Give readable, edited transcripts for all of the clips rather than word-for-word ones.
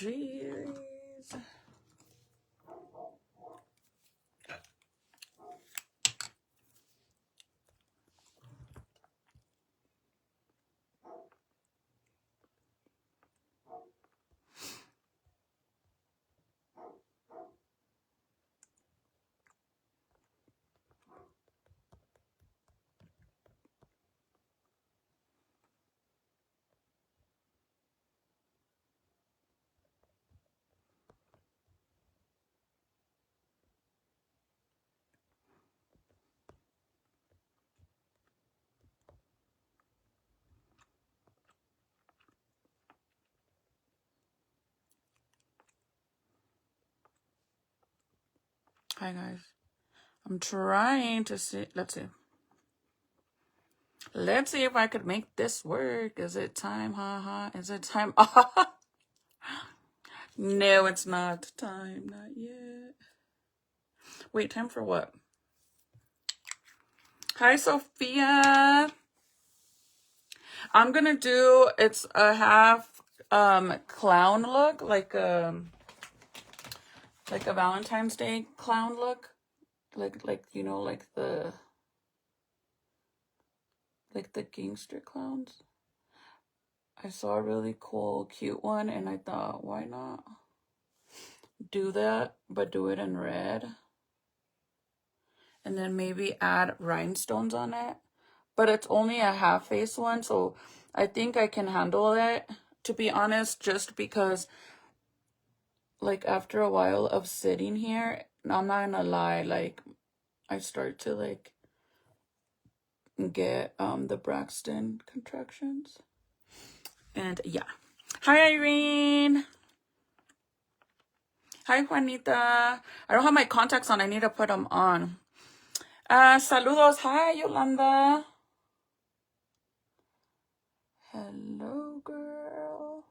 Jeez. Hi guys. I'm trying to see. Let's see. Let's see if I could make this work. Is it time? Haha. Is it time? No, it's not time. Not yet. Wait, time for what? Hi, Sophia. I'm gonna do, it's a half clown look, like a Valentine's Day clown look. Like you know, like the gangster clowns. I saw a really cool, cute one, and I thought, why not do that, but do it in red? And then maybe add rhinestones on it. But it's only a half face one, so I think I can handle it, to be honest, just because, like, after a while of sitting here, I'm not gonna lie, like, I start to, like, get the Braxton contractions. And yeah. Hi, Irene. Hi, Juanita. I don't have my contacts on. I need to put them on. Saludos. Hi, Yolanda. Hello, girl.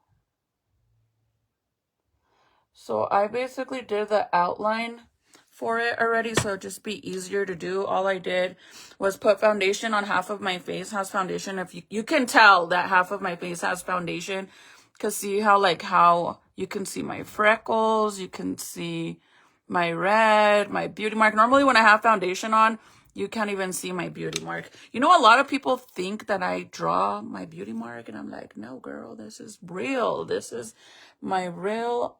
So I basically did the outline for it already, so it'd just be easier to do. All I did was put foundation on half of my face. Has foundation. If you can tell that half of my face has foundation, because see how you can see my freckles, you can see my red, my beauty mark. Normally when I have foundation on, you can't even see my beauty mark. You know, a lot of people think that I draw my beauty mark, and I'm like, no, girl, this is real. This is my real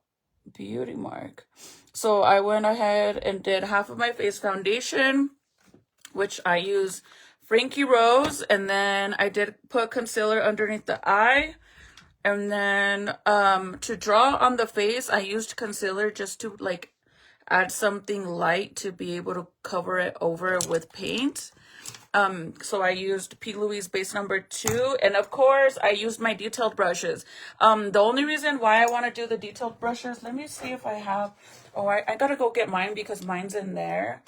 beauty mark. So I went ahead and did half of my face foundation, which I use Frankie Rose, and then I did put concealer underneath the eye. And then to draw on the face, I used concealer just to like add something light to be able to cover it over with paint. So I used P. Louise base number 2, and of course I used my detailed brushes. The only reason why I want to do the detailed brushes, let me see if I have, I gotta go get mine because mine's in there.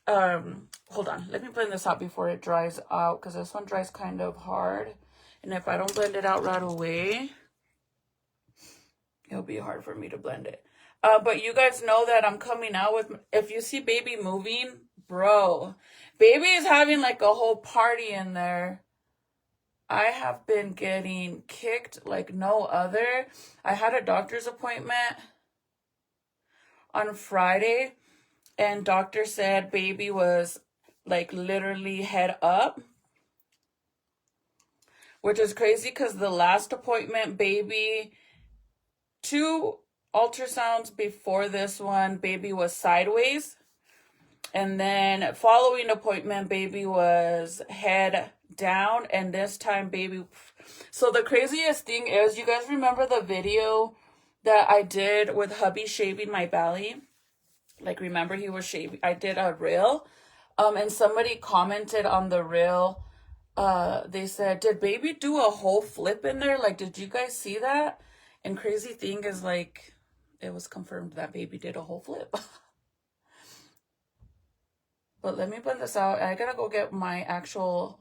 Hold on, let me blend this out before it dries out, because this one dries kind of hard, and if I don't blend it out right away, it'll be hard for me to blend it. But you guys know that I'm coming out with, if you see baby moving, bro, baby is having like a whole party in there. I have been getting kicked like no other. I had a doctor's appointment on Friday, and doctor said baby was like literally head up, which is crazy because the last appointment, baby, 2 ultrasounds before this one, baby was sideways. And then following appointment, baby was head down, and this time baby. So the craziest thing is, you guys remember the video that I did with hubby shaving my belly? Like, remember he was shaving, I did a reel, and somebody commented on the reel, they said, did baby do a whole flip in there? Like, did you guys see that? And crazy thing is, like, it was confirmed that baby did a whole flip. But let me blend this out. I gotta go get my actual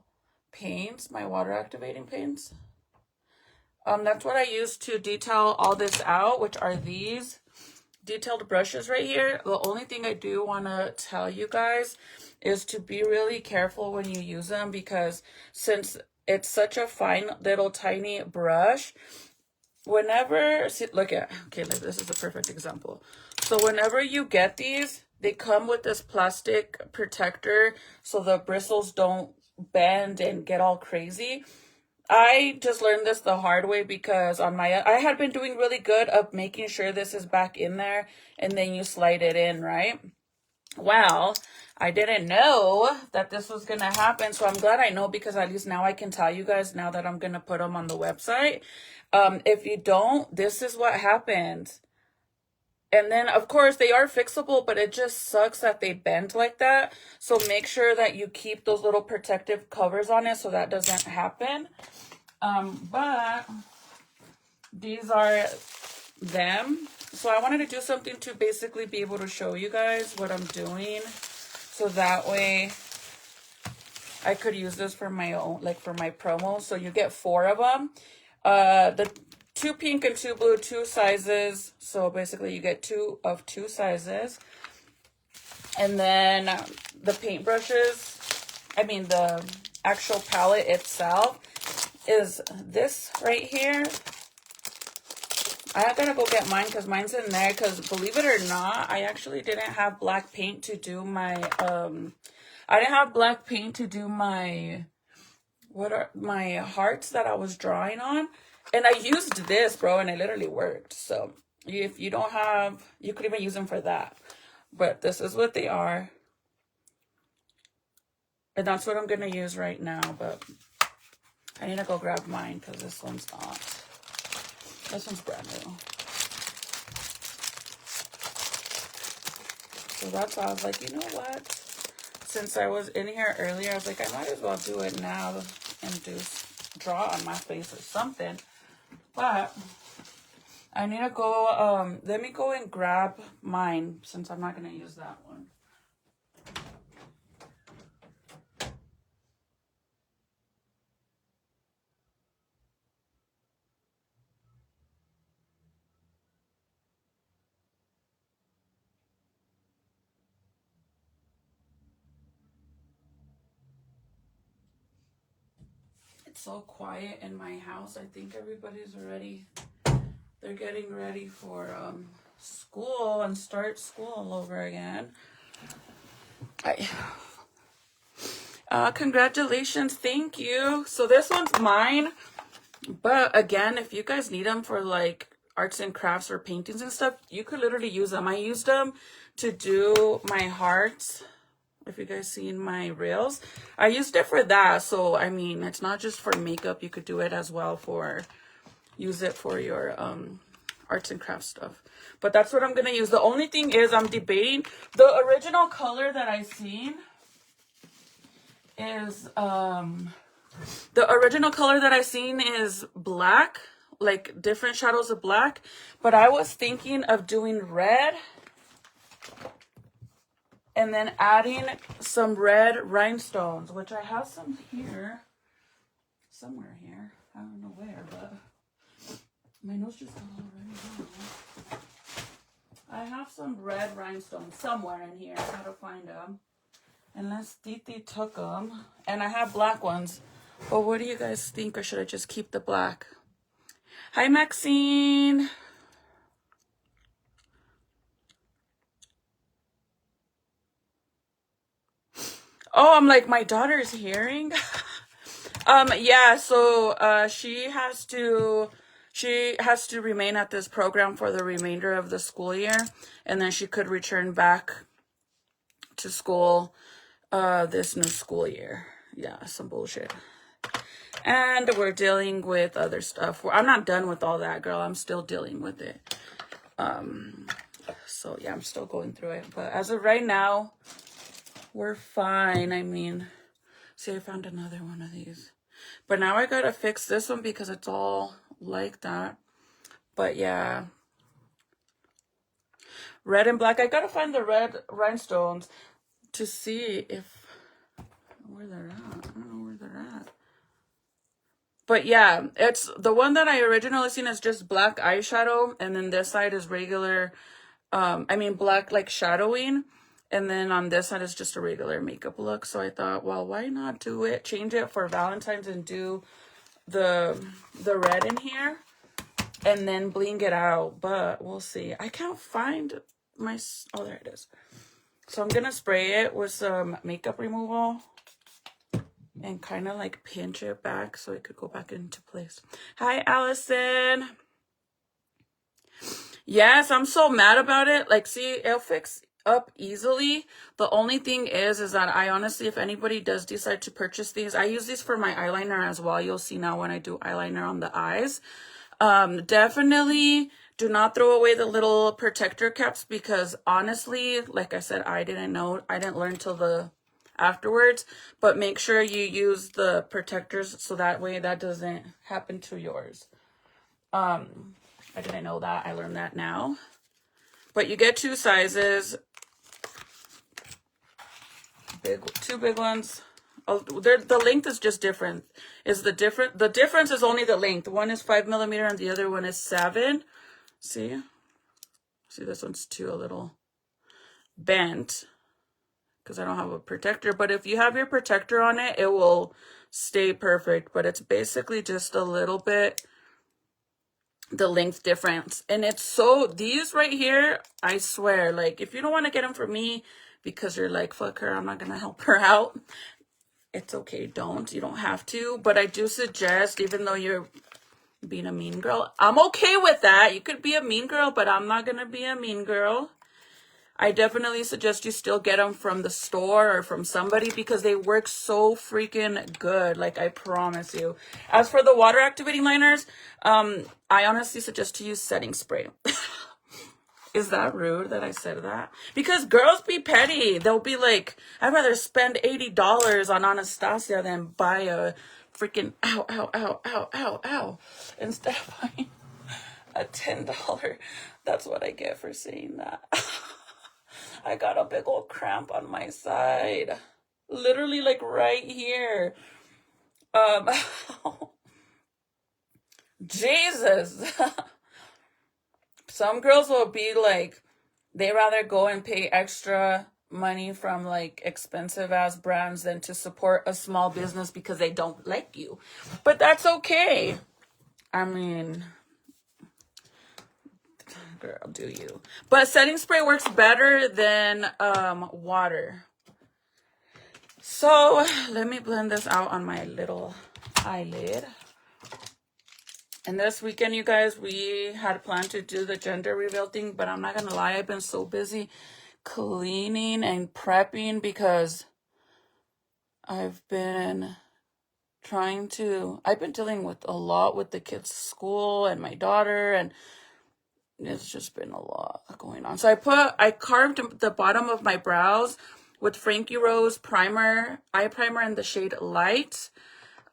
paints, my water activating paints. That's what I use to detail all this out, which are these detailed brushes right here. The only thing I do want to tell you guys is to be really careful when you use them, because since it's such a fine little tiny brush, whenever, see, look at, okay, like this is a perfect example. So whenever you get these, they come with this plastic protector so the bristles don't bend and get all crazy. I just learned this the hard way because on my, I had been doing really good of making sure this is back in there and then you slide it in, right? Well, I didn't know that this was going to happen. So I'm glad I know, because at least now I can tell you guys now that I'm going to put them on the website. If you don't, this is what happens. And then, of course, they are fixable, but it just sucks that they bend like that. So make sure that you keep those little protective covers on it so that doesn't happen. But these are them. So I wanted to do something to basically be able to show you guys what I'm doing. So that way I could use this for my own, like for my promo. So you get 4 of them. The 2 pink and 2 blue, 2 sizes. So basically you get 2 of 2 sizes. And then the paintbrushes, I mean the actual palette itself is this right here. I gotta go get mine because mine's in there, because believe it or not, I actually didn't have black paint to do my, I didn't have black paint to do my, what are my hearts that I was drawing on. And I used this, bro, and it literally worked. So if you don't have, you could even use them for that. But this is what they are. And that's what I'm gonna use right now, but I need to go grab mine because this one's not. This one's brand new. So that's why I was like, you know what? Since I was in here earlier, I was like, I might as well do it now and draw on my face or something. But I need to go, let me go and grab mine since I'm not going to use that one. It's so quiet in my house. I think everybody's already, they're getting ready for school and start school all over again. Congratulations, thank you. So this one's mine, but again, if you guys need them for like arts and crafts or paintings and stuff, you could literally use them. I used them to do my hearts. If you guys seen my reels, I used it for that. So I mean, it's not just for makeup, you could do it as well for, use it for your arts and crafts stuff. But that's what I'm gonna use. The only thing is I'm debating the original color that I seen is the original color that I seen is black, like different shadows of black, but I was thinking of doing red and then adding some red rhinestones, which I have some here, somewhere here. I don't know where, but my nose just got all red. I have some red rhinestones somewhere in here. I gotta find them. Unless Titi took them. And I have black ones. But what do you guys think? Or should I just keep the black? Hi, Maxine. Oh, I'm like, my daughter's hearing. Yeah, so she has to remain at this program for the remainder of the school year, and then she could return back to school this new school year. Yeah, some bullshit. And we're dealing with other stuff. I'm not done with all that, girl. I'm still dealing with it. So yeah, I'm still going through it. But as of right now, we're fine. I mean, see, I found another one of these. But now I gotta fix this one because it's all like that. But yeah. Red and black. I gotta find the red rhinestones to see if where they're at. I don't know where they're at. But yeah, it's the one that I originally seen is just black eyeshadow, and then this side is regular, black like shadowing, and then on this side is just a regular makeup look. So I thought, well, why not do it, change it for Valentine's and do the red in here. and then bling it out, but we'll see. I can't find my, oh, there it is. So I'm gonna spray it with some makeup removal and kind of like pinch it back so it could go back into place. Hi, Allison. Yes, I'm so mad about it. Like, see, it'll fix up easily. The only thing is that I honestly, if anybody does decide to purchase these, I use these for my eyeliner as well. You'll see now when I do eyeliner on the eyes. Definitely do not throw away the little protector caps, because honestly, like I said, I didn't know, I didn't learn till the afterwards, but make sure you use the protectors so that way that doesn't happen to yours. I didn't know that. I learned that now. But you get 2 sizes. Two big ones. Oh, the length is just different. The difference is only the length. One is 5 millimeter and the other one is 7. See, this one's too a little bent because I don't have a protector. But if you have your protector on it, it will stay perfect. But it's basically just a little bit the length difference. And it's so, these right here, I swear, like, if you don't want to get them for me because you're like, fuck her, I'm not gonna help her out, it's okay, you don't have to. But I do suggest, even though you're being a mean girl, I'm okay with that. You could be a mean girl, but I'm not gonna be a mean girl. I definitely suggest you still get them from the store or from somebody, because they work so freaking good. Like, I promise you. As for the water activating liners, I honestly suggest to use setting spray. Is that rude that I said that? Because girls be petty. They'll be like, I'd rather spend $80 on Anastasia than buy a freaking ow, instead of buying a $10. That's what I get for saying that. I got a big old cramp on my side. Literally, like, right here. Jesus. Some girls will be like, they rather go and pay extra money from like expensive ass brands than to support a small business because they don't like you. But that's okay. I mean, girl, do you. But setting spray works better than water. So let me blend this out on my little eyelid. And this weekend, you guys, we had planned to do the gender reveal thing, but I'm not gonna lie, I've been so busy cleaning and prepping because I've been dealing with a lot with the kids' school and my daughter, and it's just been a lot going on. So I carved the bottom of my brows with Frankie Rose primer, eye primer in the shade Light.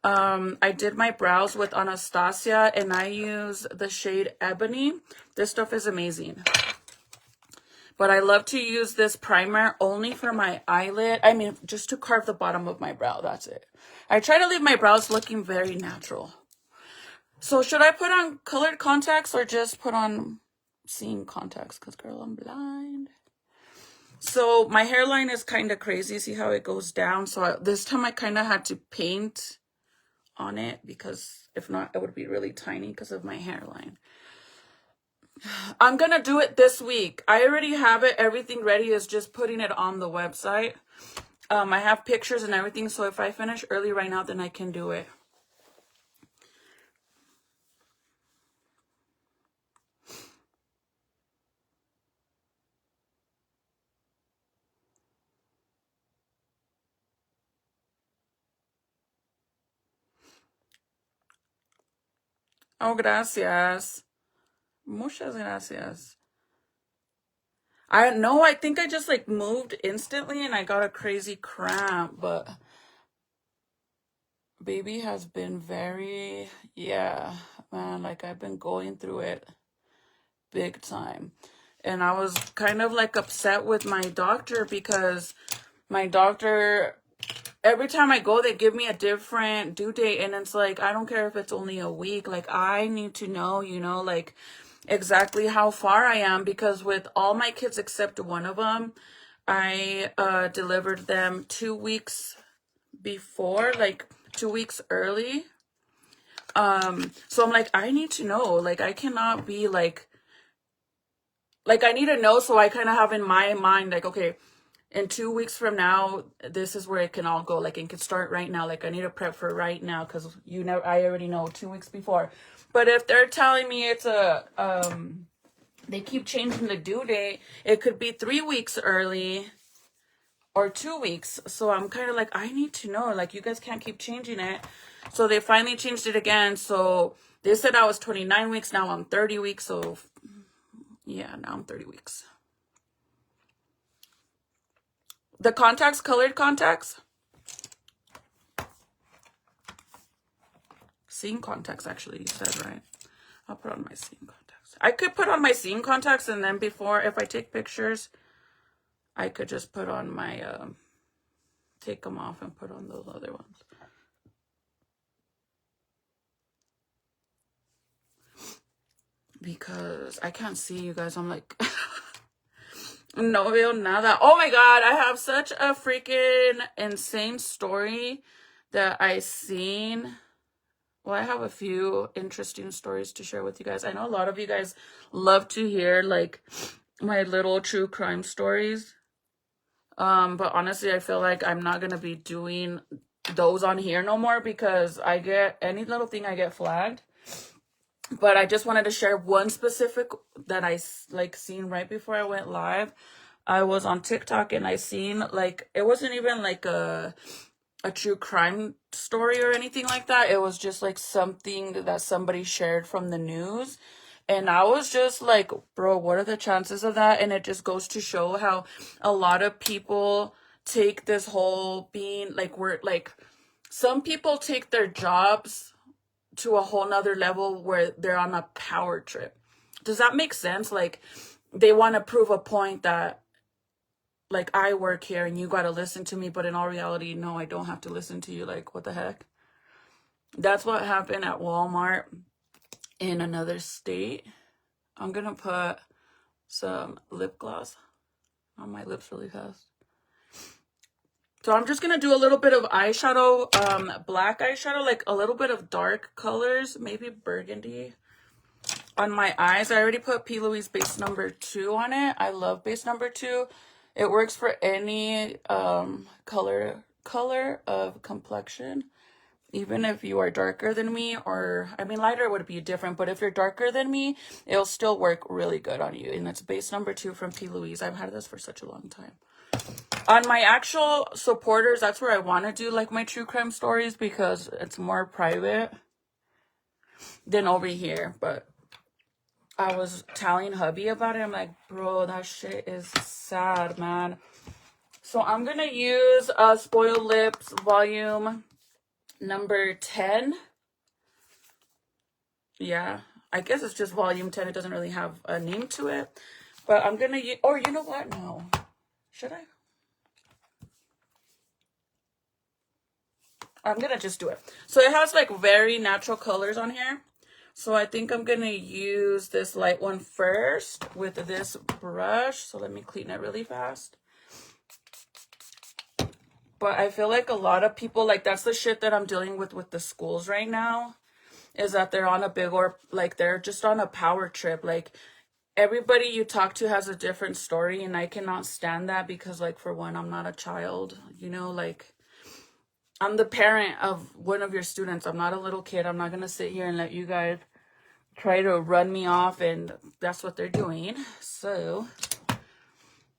I did my brows with Anastasia, and I use the shade Ebony. This stuff is amazing. But I love to use this primer only for my eyelid. I mean, just to carve the bottom of my brow. That's it. I try to leave my brows looking very natural. So should I put on colored contacts or just put on seeing contacts? Because, girl, I'm blind. So my hairline is kind of crazy. See how it goes down? So this time I kind of had to paint on it, because if not, it would be really tiny because of my hairline. I'm gonna do it this week. I already have it. Everything ready, is just putting it on the website. I have pictures and everything, so if I finish early right now, then I can do it. Oh, gracias. Muchas gracias. I think I just like moved instantly and I got a crazy cramp, but baby has been very, yeah, man, like I've been going through it big time. And I was kind of like upset with my doctor, because my doctor, every time I go, they give me a different due date. And it's like, I don't care if it's only a week. Like, I need to know, like exactly how far I am, because with all my kids except one of them, I delivered them 2 weeks before, like 2 weeks early. So I'm like, I need to know. Like, I cannot be like I need to know, so I kind of have in my mind, like, okay, in 2 weeks from now, this is where it can all go. Like, it can start right now. Like, I need to prep for right now, because I already know 2 weeks before. But if they're telling me it's they keep changing the due date, it could be 3 weeks early or 2 weeks. So I'm kind of like, I need to know. Like, you guys can't keep changing it. So they finally changed it again. So they said I was 29 weeks. Now I'm 30 weeks. So yeah, now I'm 30 weeks. The contacts, colored contacts. Seeing contacts, actually, you said, right? I'll put on my seeing contacts. I could put on my seeing contacts, and then before, if I take pictures, I could just put on my, take them off and put on those other ones. Because I can't see you guys. I'm like, no veo nada. Oh my God, I have such a freaking insane story that I seen. Well, I have a few interesting stories to share with you guys. I know a lot of you guys love to hear like my little true crime stories. But honestly, I feel like I'm not gonna be doing those on here no more, because I get any little thing, I get flagged. But I just wanted to share one specific that I like seen right before I went live. I was on TikTok and I seen like, it wasn't even like a true crime story or anything like that. It was just like something that somebody shared from the news. And I was just like, bro, what are the chances of that? And it just goes to show how a lot of people take this whole being like, we're like, some people take their jobs to a whole nother level where they're on a power trip. Does that make sense? Like, they want to prove a point that, like, I work here and you got to listen to me, but in all reality, no, I don't have to listen to you. Like, what the heck? That's what happened at Walmart in another state. I'm going to put some lip gloss on my lips really fast. So I'm just going to do a little bit of eyeshadow, black eyeshadow, like a little bit of dark colors, maybe burgundy on my eyes. I already put P. Louise base number 2 on it. I love base number 2. It works for any color of complexion. Even if you are darker than me, or, I mean, lighter would be different, but if you're darker than me, it'll still work really good on you. And it's base number 2 from P. Louise. I've had this for such a long time. On my actual supporters, that's where I want to do like my true crime stories, because it's more private than over here. But I was telling hubby about it. I'm like, bro, that shit is sad, man. So I'm going to use Spoiled Lips volume number 10. Yeah, I guess it's just volume 10. It doesn't really have a name to it. But I'm going to use, or you know what? No. Should I? I'm going to just do it. So it has like very natural colors on here. So I think I'm going to use this light one first with this brush. So let me clean it really fast. But I feel like a lot of people, like, that's the shit that I'm dealing with the schools right now, is that they're on a big, or like they're just on a power trip. Like, everybody you talk to has a different story, and I cannot stand that, because like, for one, I'm not a child, you know, like, I'm the parent of one of your students. I'm not a little kid. I'm not going to sit here and let you guys try to run me off, and that's what they're doing. So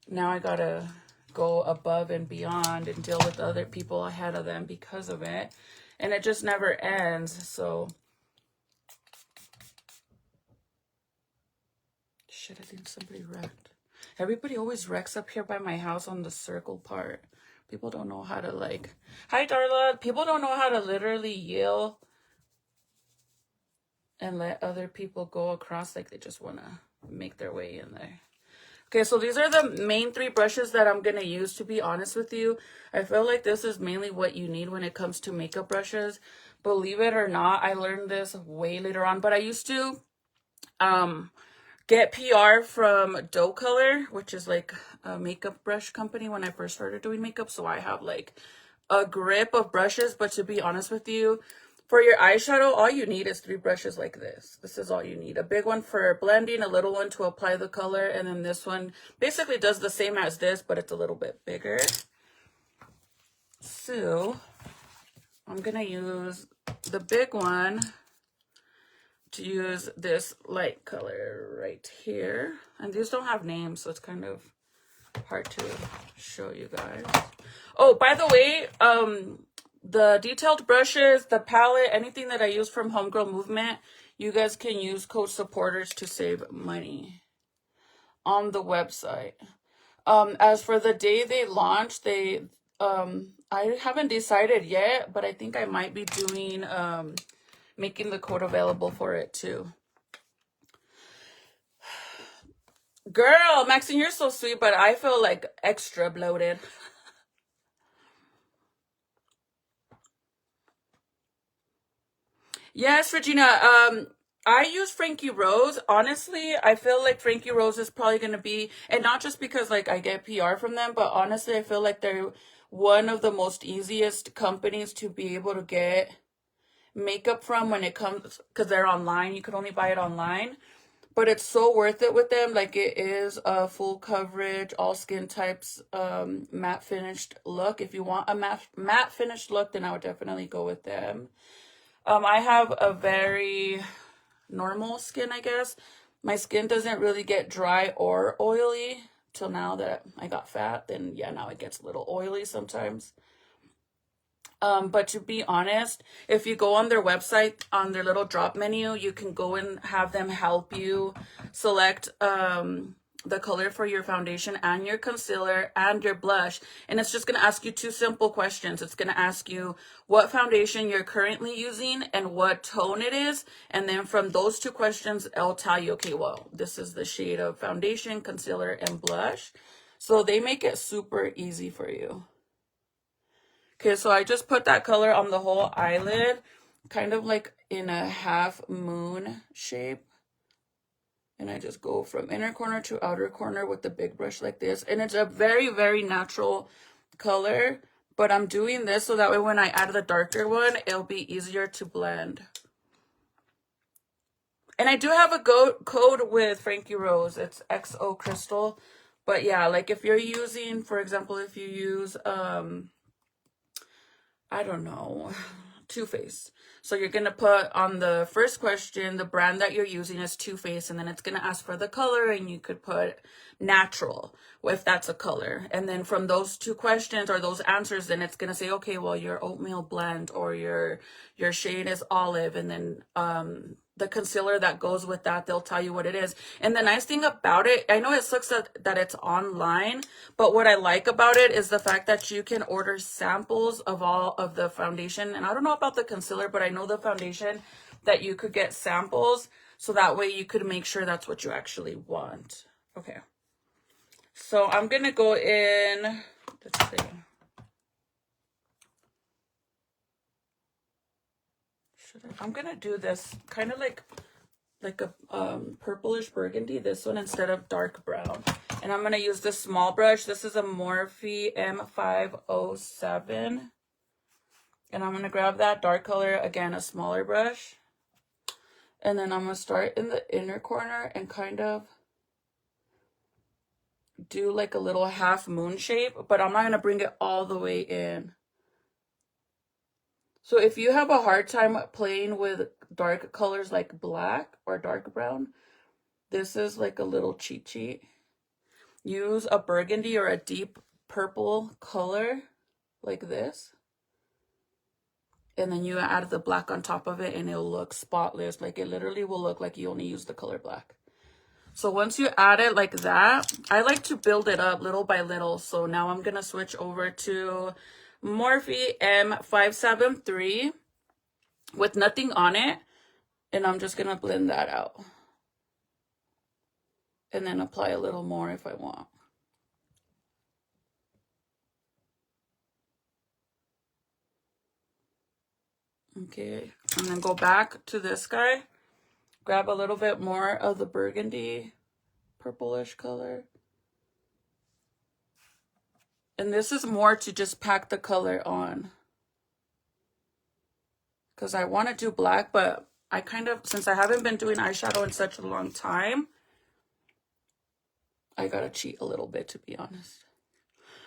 now I got to go above and beyond and deal with other people ahead of them because of it. And it just never ends. So shit, I think somebody wrecked. Everybody always wrecks up here by my house on the circle part. People don't know how to, like, hi Darla. People don't know how to literally yell and let other people go across. Like, they just want to make their way in there. Okay, so these are the main 3 brushes that I'm going to use, to be honest with you. I feel like this is mainly what you need when it comes to makeup brushes. Believe it or not, I learned this way later on, but I used to get PR from Doe Color, which is like a makeup brush company, when I first started doing makeup. So I have like a grip of brushes, but to be honest with you, For your eyeshadow, all you need is 3 brushes like this. This is all you need. A big one for blending, a little one to apply the color, and then this one basically does the same as this, but it's a little bit bigger. So I'm gonna use the big one to use this light color right here. And these don't have names, so it's kind of hard to show you guys. Oh, by the way, the detailed brushes, the palette, anything that I use from Homegirl Movement, you guys can use code supporters to save money on the website. As for the day they launch, I haven't decided yet, but I think I might be doing, making the code available for it too. Girl, Maxine, you're so sweet, but I feel like extra bloated. Yes, Regina. I use Frankie Rose. Honestly, I feel like Frankie Rose is probably gonna be, and not just because like I get PR from them, but honestly, I feel like they're one of the most easiest companies to be able to get makeup from when it comes, because they're online. You could only buy it online, but it's so worth it with them. Like it is a full coverage, all skin types, matte finished look. If you want a matte finished look, then I would definitely go with them. I have a very normal skin, I guess. My skin doesn't really get dry or oily till now that I got fat. Then yeah, now it gets a little oily sometimes. But to be honest, if you go on their website, on their little drop menu, you can go and have them help you select the color for your foundation and your concealer and your blush. And it's just going to ask you 2 simple questions. It's going to ask you what foundation you're currently using and what tone it is. And then from those 2 questions, it'll tell you, okay, well, this is the shade of foundation, concealer, and blush. So they make it super easy for you. Okay, so I just put that color on the whole eyelid, kind of like in a half moon shape. And I just go from inner corner to outer corner with the big brush like this. And it's a very, very natural color. But I'm doing this so that way when I add the darker one, it'll be easier to blend. And I do have a code with Frankie Rose. It's XO Crystal. But yeah, like if you're using, for example, if you use, I don't know, Too Faced. So you're going to put on the first question, the brand that you're using is Too Faced, and then it's going to ask for the color, and you could put natural if that's a color. And then from those 2 questions or those answers, then it's going to say, okay, well, your oatmeal blend or your shade is olive, and then the concealer that goes with that, they'll tell you what it is. And the nice thing about it, I know it sucks that it's online, but what I like about it is the fact that you can order samples of all of the foundation. And I don't know about the concealer, but I know the foundation that you could get samples, so that way you could make sure that's what you actually want. Okay. So I'm going to go in, let's see. I'm going to do this kind of like a purplish burgundy, this one, instead of dark brown. And I'm going to use this small brush. This is a Morphe M507. And I'm going to grab that dark color, again, a smaller brush. And then I'm going to start in the inner corner and kind of do like a little half moon shape, but I'm not going to bring it all the way in. So if you have a hard time playing with dark colors like black or dark brown, this is like a little cheat sheet. Use a burgundy or a deep purple color like this. And then you add the black on top of it and it'll look spotless. Like it literally will look like you only use the color black. So once you add it like that, I like to build it up little by little. So now I'm going to switch over to Morphe M573 with nothing on it. And I'm just going to blend that out. And then apply a little more if I want. Okay, and then go back to this guy. Grab a little bit more of the burgundy purplish color. And this is more to just pack the color on. because I want to do black, but I kind of, since I haven't been doing eyeshadow in such a long time, I gotta cheat a little bit, to be honest.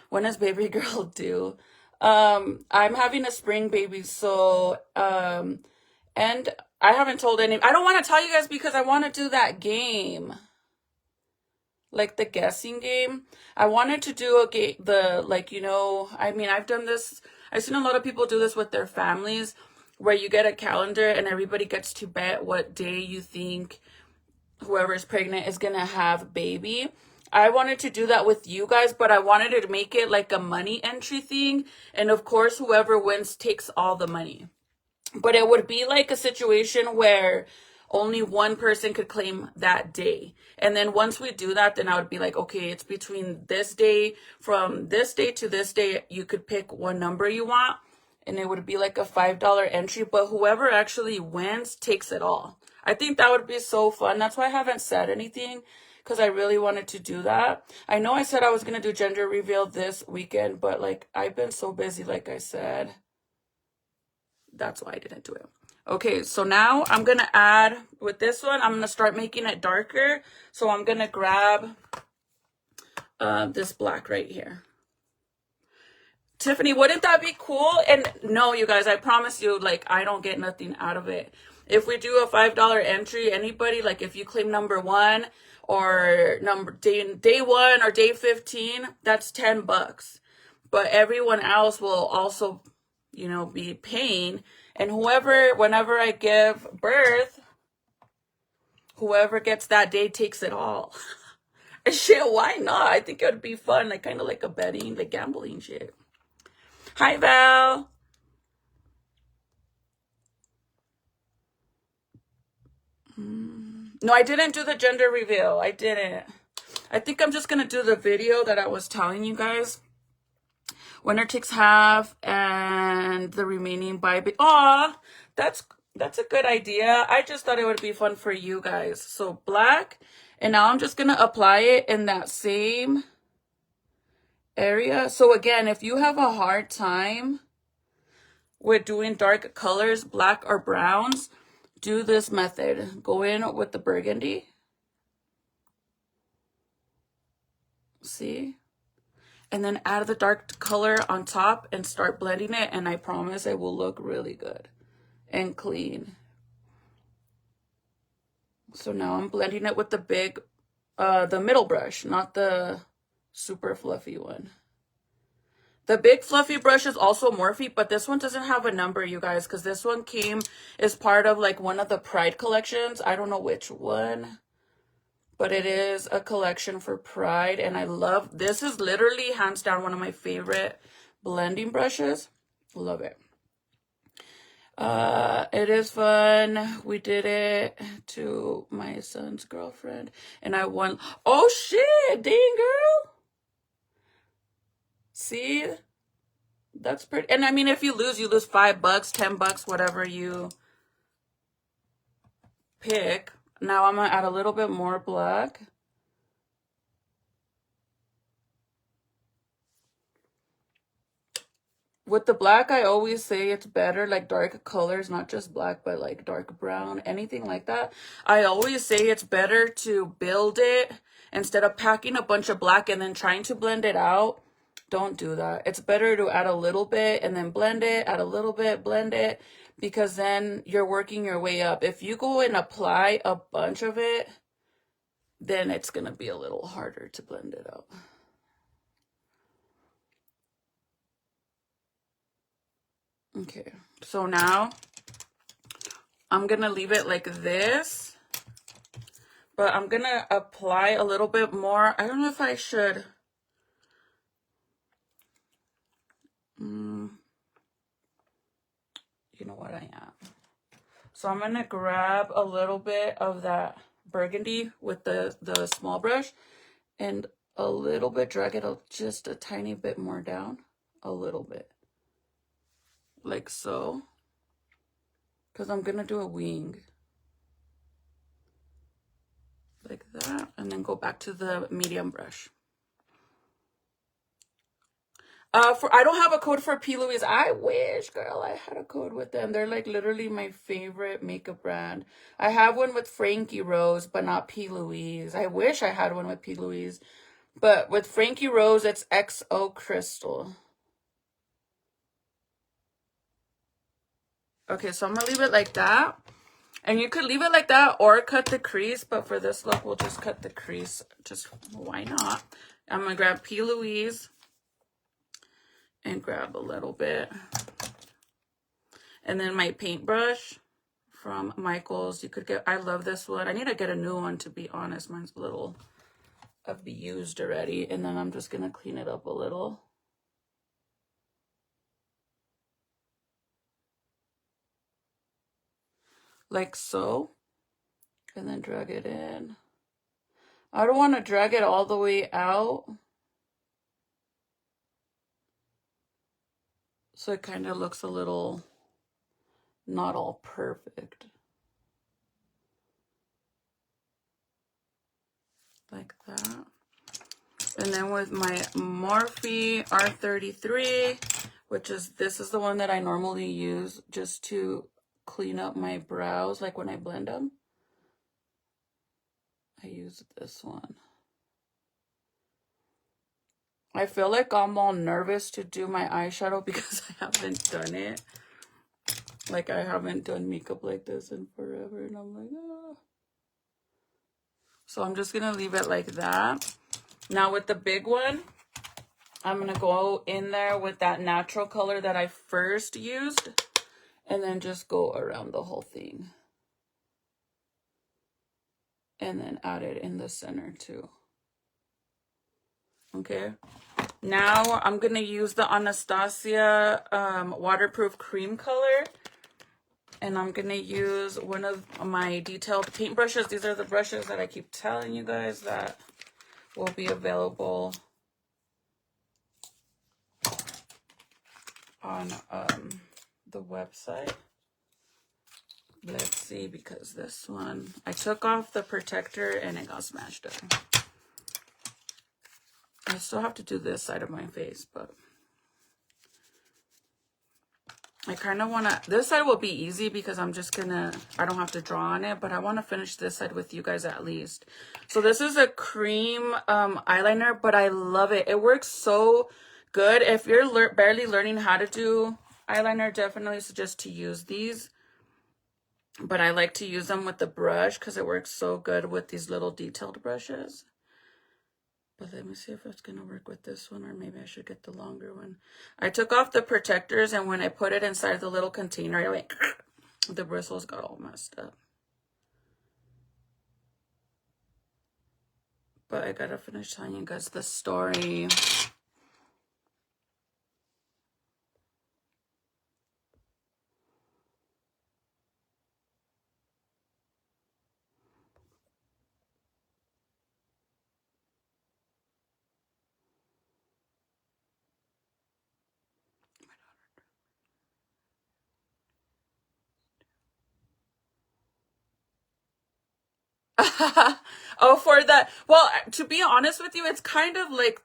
When is baby girl due? I'm having a spring baby, so and I haven't told any. I don't want to tell you guys because I want to do that game, like the guessing game. I wanted to do a game, like, you know, I mean, I've done this. I've seen a lot of people do this with their families, where you get a calendar and everybody gets to bet what day you think whoever is pregnant is gonna have baby. I wanted to do that with you guys, but I wanted to make it like a money entry thing. And of course, whoever wins takes all the money. But it would be like a situation where only one person could claim that day. And then once we do that, then I would be like, okay, it's between this day, from this day to this day, you could pick one number you want. And it would be like a $5 entry, but whoever actually wins takes it all. I think that would be so fun. That's why I haven't said anything, because I really wanted to do that. I know I said I was going to do gender reveal this weekend, but like I've been so busy, like I said. That's why I didn't do it. Okay, so now I'm going to add, with this one, I'm going to start making it darker. So I'm going to grab this black right here. Tiffany, wouldn't that be cool? And no, you guys, I promise you, like, I don't get nothing out of it. If we do a $5 entry, anybody, like, if you claim number one or day one or day 15, that's $10. But everyone else will also, you know, be paying. And whenever I give birth, whoever gets that day takes it all. Shit, why not? I think it would be fun, like, kind of like a betting, like gambling shit. Hi, Val. No, I didn't do the gender reveal. I didn't. I think I'm just going to do the video that I was telling you guys. Winner takes half and the remaining by... Aw, that's a good idea. I just thought it would be fun for you guys. So black. And now I'm just going to apply it in that same area. So again, if you have a hard time with doing dark colors, black or browns, do this method. Go in with the burgundy. See? And then add the dark color on top and start blending it. And I promise it will look really good and clean. So now I'm blending it with the middle brush, not the super fluffy one. The big fluffy brush is also Morphe, but this one doesn't have a number, you guys, because this one is part of like one of the Pride collections. I don't know which one, but it is a collection for Pride, and I love, this is literally hands down one of my favorite blending brushes. Love it. It is fun. We did it to my son's girlfriend, and I won. Oh shit, dang girl. See? That's pretty. And I mean, if you lose $5, $10, whatever you pick. Now I'm gonna add a little bit more black. With the black, I always say it's better, like dark colors, not just black, but like dark brown, anything like that. I always say it's better to build it instead of packing a bunch of black and then trying to blend it out. Don't do that. It's better to add a little bit and then blend it, add a little bit, blend it, because then you're working your way up. If you go and apply a bunch of it, then it's going to be a little harder to blend it out. Okay, so now I'm going to leave it like this, but I'm going to apply a little bit more. I don't know if I should. You know what, I am. So I'm going to grab a little bit of that burgundy with the small brush and a little bit, drag it just a tiny bit more down. A little bit. Like so. Because I'm going to do a wing. Like that. And then go back to the medium brush. I don't have a code for P. Louise. I wish, girl, I had a code with them. They're like literally my favorite makeup brand. I have one with Frankie Rose, but not P. Louise. I wish I had one with P. Louise. But with Frankie Rose, it's XO Crystal. Okay, so I'm gonna leave it like that. And you could leave it like that or cut the crease, but for this look, we'll just cut the crease. Just why not? I'm gonna grab P. Louise and grab a little bit. And then my paintbrush from Michaels. You could get, I love this one. I need to get a new one, to be honest. Mine's a little abused already. And then I'm just gonna clean it up a little. Like so. And then drag it in. I don't want to drag it all the way out. So it kind of looks a little not all perfect. Like that. And then with my Morphe R33, which is, this is the one that I normally use just to clean up my brows, like when I blend them. I use this one. I feel like I'm all nervous to do my eyeshadow because I haven't done it. Like, I haven't done makeup like this in forever, and I'm like, oh. So I'm just gonna leave it like that. Now with the big one, I'm gonna go in there with that natural color that I first used, and then just go around the whole thing. And then add it in the center too. Okay. Now I'm gonna use the Anastasia waterproof cream color. And I'm going to use one of my detailed paint brushes. These are the brushes that I keep telling you guys that will be available on the website. Let's see, because this one, I took off the protector and it got smashed up. I still have to do this side of my face, but I kind of want to, this side will be easy because I'm just going to, I don't have to draw on it, but I want to finish this side with you guys at least. So this is a cream eyeliner, but I love it. It works so good. If you're barely learning how to do eyeliner, definitely suggest to use these. But I like to use them with the brush because it works so good with these little detailed brushes. But let me see if it's going to work with this one, or maybe I should get the longer one. I took off the protectors, and when I put it inside the little container, I went, the bristles got all messed up. But I got to finish telling you guys the story. Oh, for that. Well, to be honest with you, it's kind of like,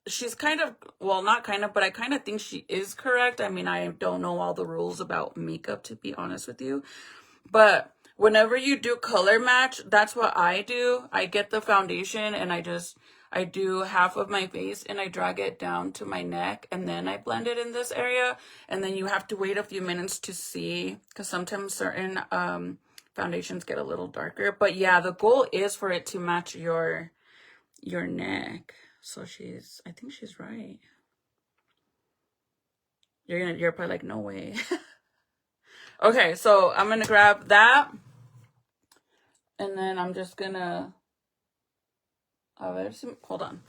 she's kind of, well, not kind of, but I kind of think she is correct. I mean, I don't know all the rules about makeup, to be honest with you. But whenever you do color match, that's what I do. I get the foundation and I do half of my face and I drag it down to my neck, and then I blend it in this area. And then you have to wait a few minutes to see, because sometimes certain foundations get a little darker. But yeah, the goal is for it to match your neck. So I think she's right. You're probably like, no way. Okay, so I'm gonna grab that, and then I'm just gonna, hold on.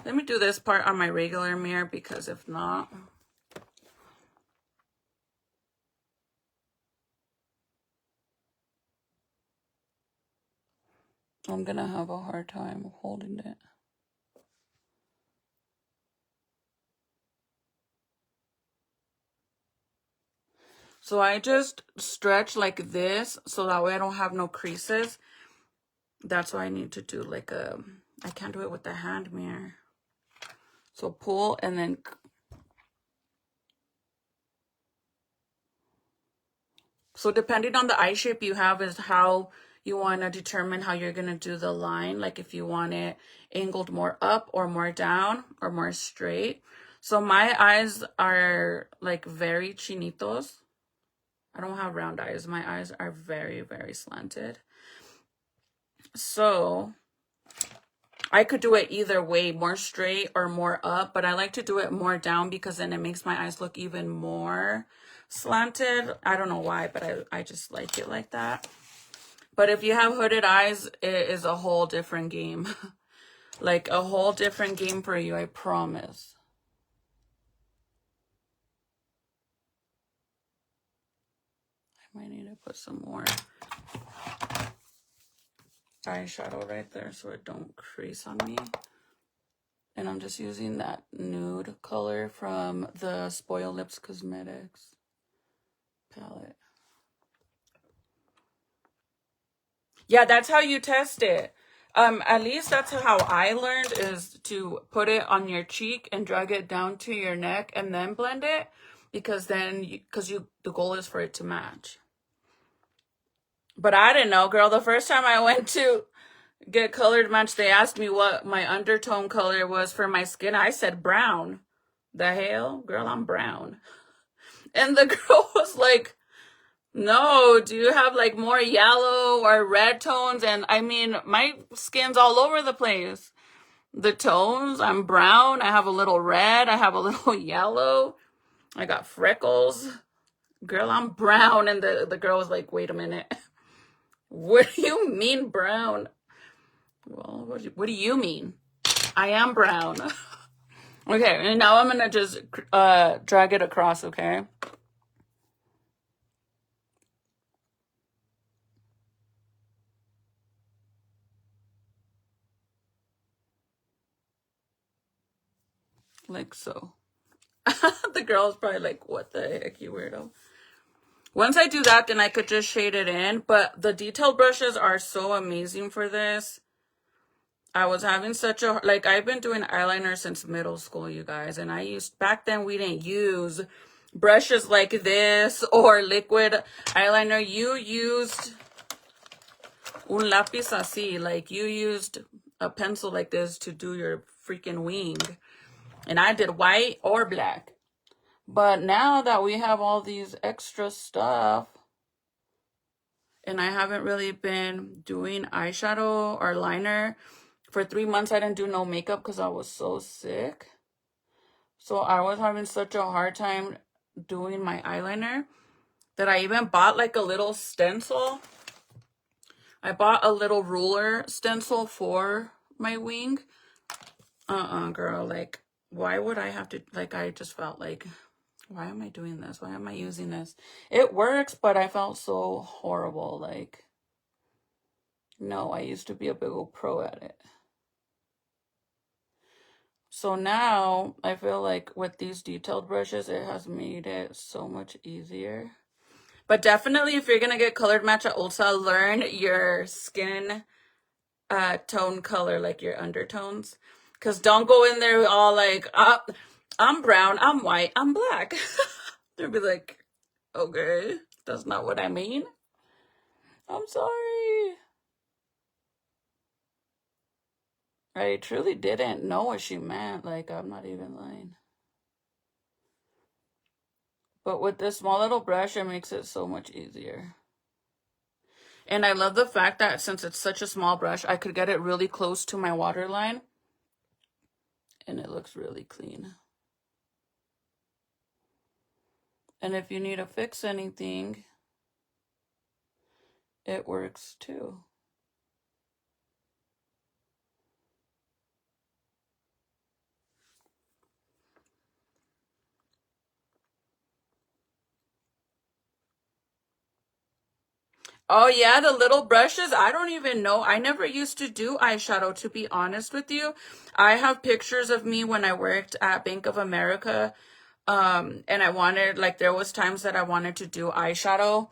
Let me do this part on my regular mirror, because if not, I'm gonna have a hard time holding it. So I just stretch like this, so that way I don't have no creases. That's why I need to do like I can't do it with the hand mirror. So pull and then So depending on the eye shape you have is how you want to determine how you're going to do the line. Like if you want it angled more up or more down or more straight. So my eyes are like very chinitos. I don't have round eyes. My eyes are very, very slanted. So I could do it either way, more straight or more up, but I like to do it more down because then it makes my eyes look even more slanted. I don't know why, but I just like it like that. But if you have hooded eyes, it is a whole different game. Like a whole different game for you, I promise. I might need to put some more eyeshadow right there so it don't crease on me. And I'm just using that nude color from the Spoil Lips Cosmetics palette. Yeah, that's how you test it. At least that's how I learned, is to put it on your cheek and drag it down to your neck and then blend it, because then the goal is for it to match. But I didn't know, girl. The first time I went to get colored match, they asked me what my undertone color was for my skin. I said brown. The hell? Girl, I'm brown. And the girl was like, no, do you have like more yellow or red tones? And I mean, my skin's all over the place. The tones, I'm brown. I have a little red. I have a little yellow. I got freckles. Girl, I'm brown. And the girl was like, wait a minute. What do you mean brown? Well, what do you mean? I am brown. Okay, and now I'm gonna just drag it across, okay? Like so. The girl's probably like, what the heck, you weirdo. Once I do that, then I could just shade it in. But the detailed brushes are so amazing for this. I was having such a, like, I've been doing eyeliner since middle school, you guys. And back then we didn't use brushes like this or liquid eyeliner. You used un lápiz así, like you used a pencil like this to do your freaking wing. And I did white or black. But now that we have all these extra stuff, and I haven't really been doing eyeshadow or liner. For 3 months, I didn't do no makeup because I was so sick. So I was having such a hard time doing my eyeliner that I even bought like a little stencil. I bought a little ruler stencil for my wing. Girl, like, why would I have to, like, I just felt like, why am I doing this? Why am I using this? It works, but I felt so horrible. Like, no, I used to be a big old pro at it. So now I feel like with these detailed brushes, it has made it so much easier. But definitely, if you're going to get colored match at Ulta, learn your skin tone color, like your undertones. Because don't go in there all like, I'm brown, I'm white, I'm black. They'll be like, okay, that's not what I mean. I'm sorry. I truly didn't know what she meant. Like, I'm not even lying. But with this small little brush, it makes it so much easier. And I love the fact that since it's such a small brush, I could get it really close to my waterline. And it looks really clean. And if you need to fix anything, it works too. Oh yeah, the little brushes. I don't even know. I never used to do eyeshadow, to be honest with you. I have pictures of me when I worked at Bank of America. And I wanted, like, there was times that I wanted to do eyeshadow.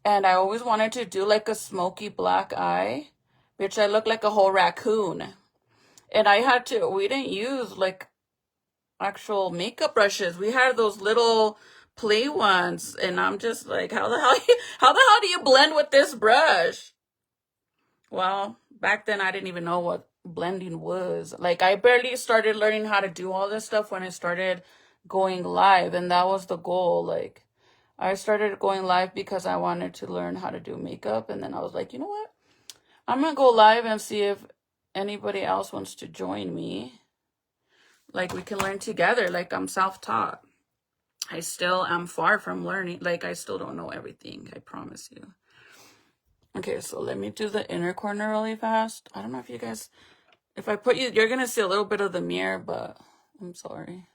And I always wanted to do like a smoky black eye, which I look like a whole raccoon. And we didn't use like actual makeup brushes. We had those little play once, and I'm just like, how the hell do you blend with this brush? Well, back then I didn't even know what blending was. Like, I barely started learning how to do all this stuff when I started going live, and that was the goal. Like, I started going live because I wanted to learn how to do makeup, and then I was like, you know what? I'm gonna go live and see if anybody else wants to join me. Like, we can learn together. Like, I'm self-taught. I still am far from learning. Like, I still don't know everything, I promise you. Okay, so let me do the inner corner really fast. I don't know if you guys, if I put you, you're gonna see a little bit of the mirror, but I'm sorry.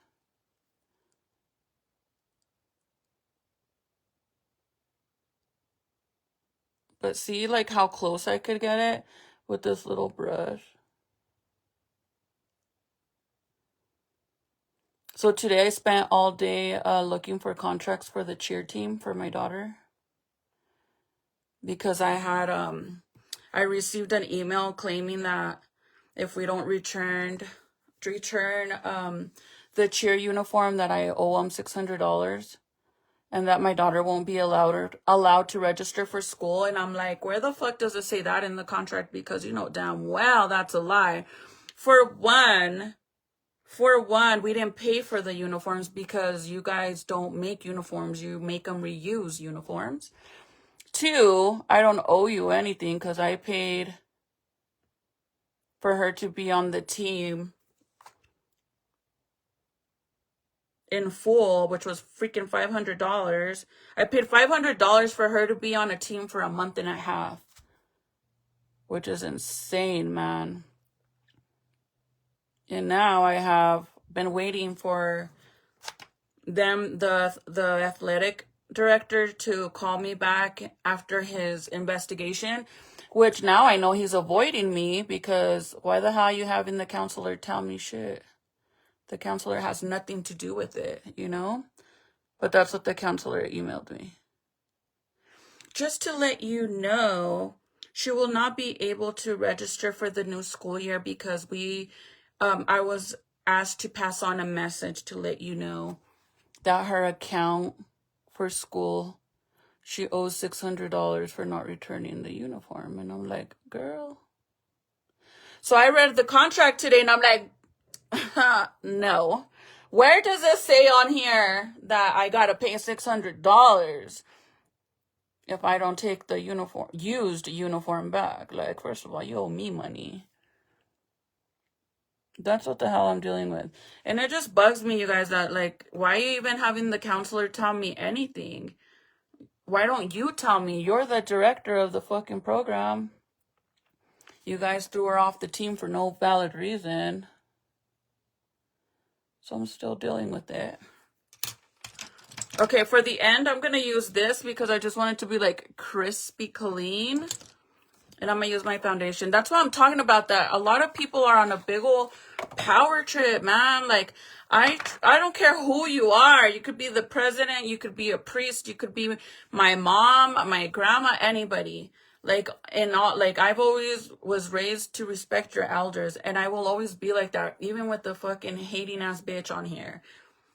But see, like, how close I could get it with this little brush. So today I spent all day looking for contracts for the cheer team for my daughter, because I had I received an email claiming that if we don't return the cheer uniform, that I owe them $600, and that my daughter won't be allowed to register for school. And I'm like, where the fuck does it say that in the contract? Because you know damn well that's a lie. For one, we didn't pay for the uniforms because you guys don't make uniforms. You make them reuse uniforms. Two, I don't owe you anything because I paid for her to be on the team in full, which was freaking $500. I paid $500 for her to be on a team for a month and a half, which is insane, man. And now I have been waiting for them, the athletic director, to call me back after his investigation, which now I know he's avoiding me, because why the hell are you having the counselor tell me shit? The counselor has nothing to do with it, you know? But that's what the counselor emailed me. Just to let you know, she will not be able to register for the new school year because I was asked to pass on a message to let you know that her account for school, she owes $600 for not returning the uniform. And I'm like, girl. So I read the contract today and I'm like, no. Where does it say on here that I gotta pay $600 if I don't take the used uniform back? Like, first of all, you owe me money. That's what the hell I'm dealing with. And it just bugs me, you guys, that, like, why are you even having the counselor tell me anything? Why don't you tell me? You're the director of the fucking program. You guys threw her off the team for no valid reason. So I'm still dealing with it. Okay, for the end, I'm going to use this because I just want it to be, like, crispy clean. And I'm going to use my foundation. That's what I'm talking about, that a lot of people are on a big old power trip, man. Like, I don't care who you are. You could be the president. You could be a priest. You could be my mom, my grandma, anybody. Like, I've always was raised to respect your elders. And I will always be like that, even with the fucking hating ass bitch on here.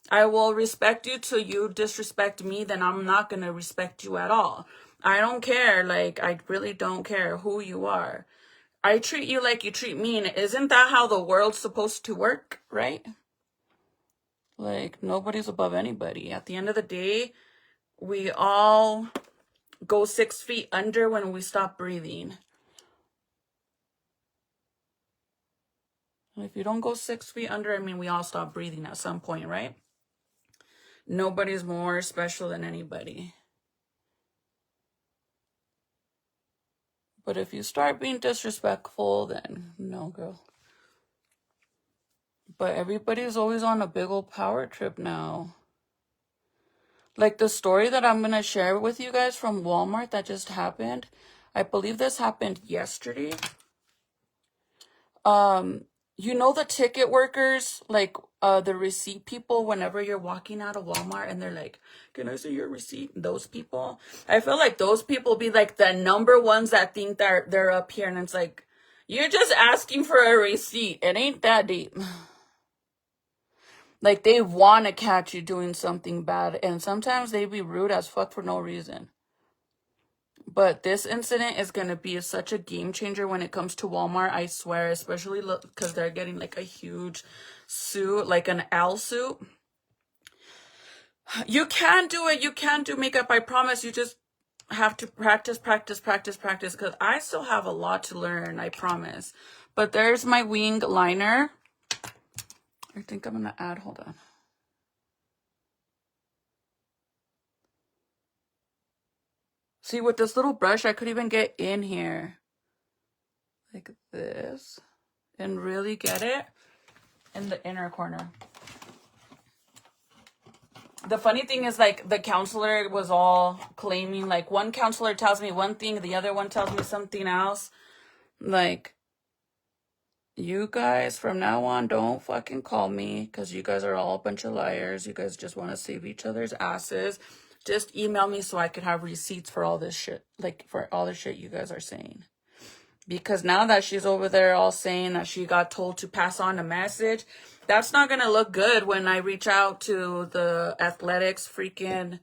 I will respect you till you disrespect me, then I'm not going to respect you at all. I don't care. Like, I really don't care who you are. I treat you like you treat me, and isn't that how the world's supposed to work, right? Like, nobody's above anybody. At the end of the day, we all go 6 feet under when we stop breathing. And if you don't go 6 feet under, I mean, we all stop breathing at some point, right? Nobody's more special than anybody. But if you start being disrespectful, then no, girl. But everybody's always on a big old power trip now. Like the story that I'm going to share with you guys from Walmart that just happened. I believe this happened yesterday. You know the ticket workers, like the receipt people, whenever you're walking out of Walmart and they're like, can I see your receipt? Those people. I feel like those people be like the number ones that think they're up here, and it's like, you're just asking for a receipt. It ain't that deep. Like, they want to catch you doing something bad, and sometimes they be rude as fuck for no reason. But this incident is going to be such a game changer when it comes to Walmart, I swear, especially because they're getting like a huge suit, like an owl suit. You can do it. You can do makeup. I promise. You just have to practice, practice, practice, practice, because I still have a lot to learn, I promise. But there's my wing liner. I think I'm going to add, hold on. See, with this little brush, I could even get in here like this and really get it in the inner corner. The funny thing is, like, the counselor was all claiming, like, one counselor tells me one thing, the other one tells me something else. Like, you guys, from now on, don't fucking call me, because you guys are all a bunch of liars. You guys just want to save each other's asses. Just email me so I could have receipts for all this shit, like, for all the shit you guys are saying. Because now that she's over there all saying that she got told to pass on a message, that's not going to look good when I reach out to the athletics freaking,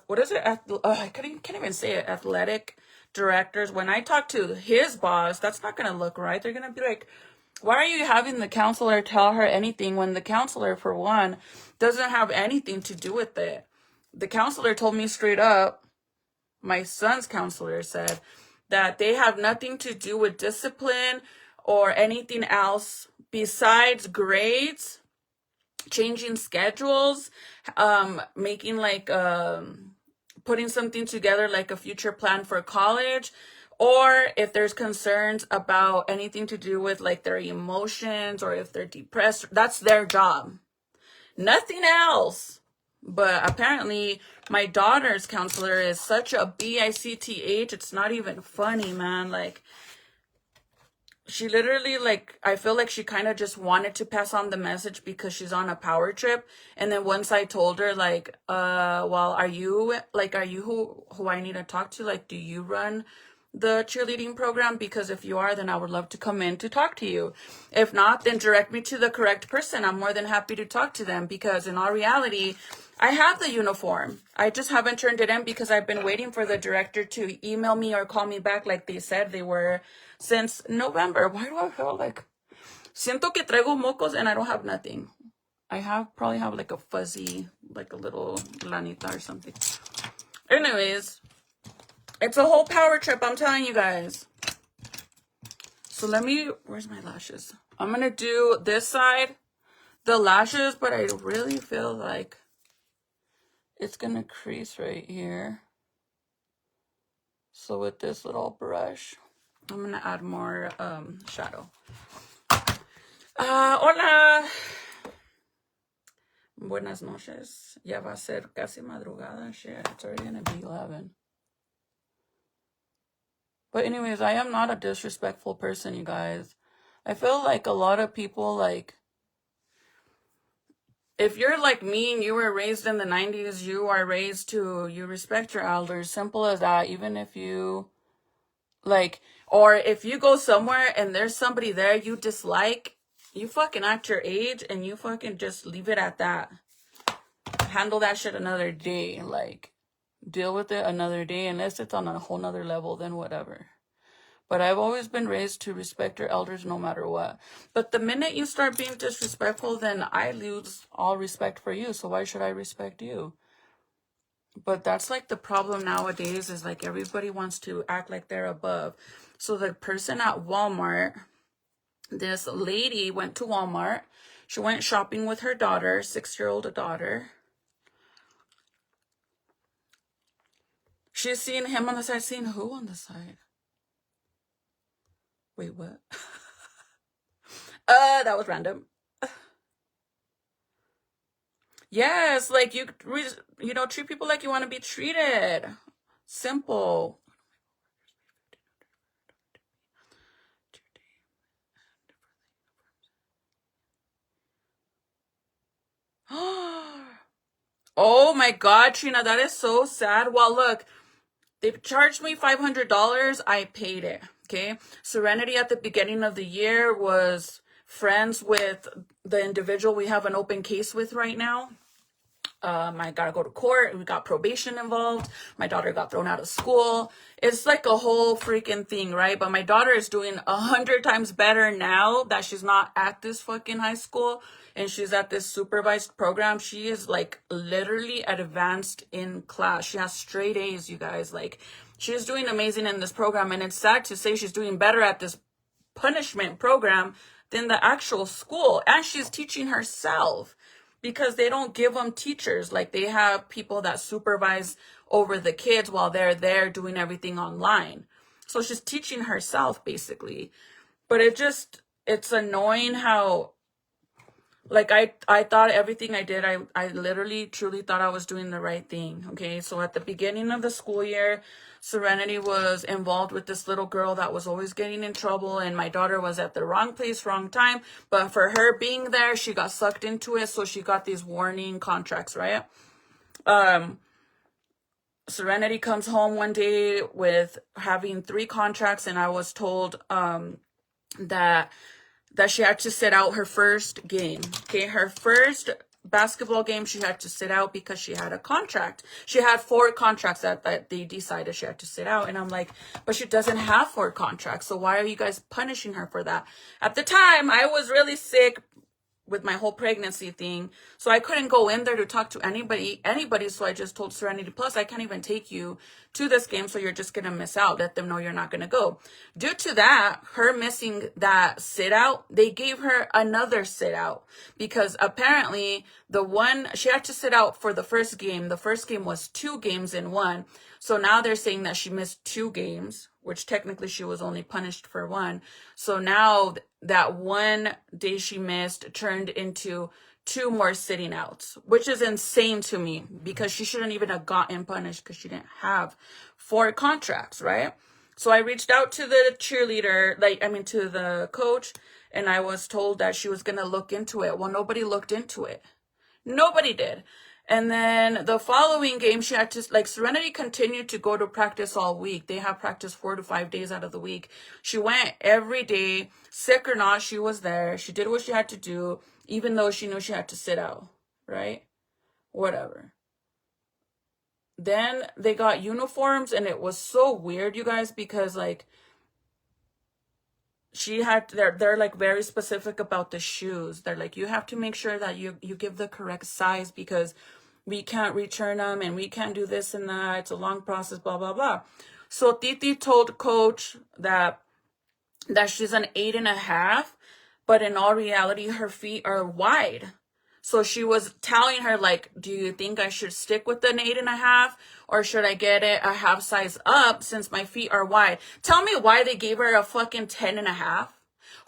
what is it? I can't even say it. Athletic directors. When I talk to his boss, that's not going to look right. They're going to be like, why are you having the counselor tell her anything when the counselor, for one, doesn't have anything to do with it? The counselor told me straight up, my son's counselor said, that they have nothing to do with discipline or anything else besides grades, changing schedules, making like putting something together like a future plan for college, or if there's concerns about anything to do with like their emotions or if they're depressed. That's their job, nothing else. But apparently my daughter's counselor is such a bitch. It's not even funny, man. Like, she literally, like, I feel like she kind of just wanted to pass on the message because she's on a power trip. And then once I told her, like, well, are you who I need to talk to? Like, do you run the cheerleading program? Because if you are, then I would love to come in to talk to you. If not, then direct me to the correct person. I'm more than happy to talk to them, because in all reality, I have the uniform. I just haven't turned it in because I've been waiting for the director to email me or call me back like they said they were since November. Why do I feel like siento que traigo mocos and I don't have nothing? I probably have like a fuzzy, like a little lanita or something. Anyways, it's a whole power trip, I'm telling you guys. So where's my lashes? I'm gonna do this side, the lashes, but I really feel like it's gonna crease right here. So with this little brush, I'm gonna add more shadow. Hola. Buenas noches. Ya va a ser casi madrugada. Shit, it's already gonna be 11. But anyways, I am not a disrespectful person, you guys. I feel like a lot of people, like, if you're like me and you were raised in the 90s, you respect your elders. Simple as that. Even if you, like, or if you go somewhere and there's somebody there you dislike, you fucking act your age and you fucking just leave it at that. Handle that shit another day. Like, deal with it another day. Unless it's on a whole nother level, then whatever. But I've always been raised to respect your elders no matter what. But the minute you start being disrespectful, then I lose all respect for you. So why should I respect you? But that's like the problem nowadays, is like everybody wants to act like they're above. So the person at Walmart, this lady went to Walmart. She went shopping with her daughter, 6-year-old daughter. She's seeing him on the side. Seeing who on the side? Wait, what? That was random. Yes, like you know, treat people like you want to be treated. Simple. Oh my God, Trina, that is so sad. Well, look, they charged me $500. I paid it. Okay. Serenity at the beginning of the year was friends with the individual we have an open case with right now. I gotta go to court. We got probation involved. My daughter got thrown out of school. It's like a whole freaking thing, right? But my daughter is doing 100 times better now that she's not at this fucking high school and she's at this supervised program. She is like literally advanced in class. She has straight A's, you guys. Like, she's doing amazing in this program. And it's sad to say she's doing better at this punishment program than the actual school. And she's teaching herself, because they don't give them teachers. Like, they have people that supervise over the kids while they're there doing everything online. So she's teaching herself basically. But it's annoying how, like, I thought everything I did, I literally truly thought I was doing the right thing. Okay, so at the beginning of the school year, Serenity was involved with this little girl that was always getting in trouble, and my daughter was at the wrong place, wrong time. But for her being there, she got sucked into it, so she got these warning contracts, right? Serenity comes home one day with having 3 contracts, and I was told that she had to sit out her first game. Okay, her first basketball game she had to sit out because she had a contract. She had 4 contracts that they decided she had to sit out. And I'm like, but she doesn't have 4 contracts. So why are you guys punishing her for that? At the time, I was really sick with my whole pregnancy thing, so I couldn't go in there to talk to anybody. So I just told Serenity, plus I can't even take you to this game, so you're just gonna miss out. Let them know you're not gonna go. Due to that, her missing that sit out, they gave her another sit out, because apparently the one she had to sit out for the first game was 2 games in one. So now they're saying that she missed 2 games, which technically she was only punished for 1. So now that 1 day she missed turned into 2 more sitting outs, which is insane to me, because she shouldn't even have gotten punished because she didn't have 4 contracts, right? So I reached out to the cheerleader, to the coach, and I was told that she was going to look into it. Well, nobody looked into it. Nobody did. And then the following game, she had to, Serenity continued to go to practice all week. They have practice 4 to 5 days out of the week. She went every day, sick or not, she was there. She did what she had to do, even though she knew she had to sit out, right? Whatever. Then they got uniforms, and it was so weird, you guys, because, they're like very specific about the shoes. They're like, you have to make sure that you give the correct size, because we can't return them and we can't do this and that. It's a long process, blah, blah, blah. So Titi told coach that she's an 8.5, but in all reality, her feet are wide. So she was telling her, like, do you think I should stick with an 8.5, or should I get it a half size up since my feet are wide? Tell me why they gave her a fucking 10.5.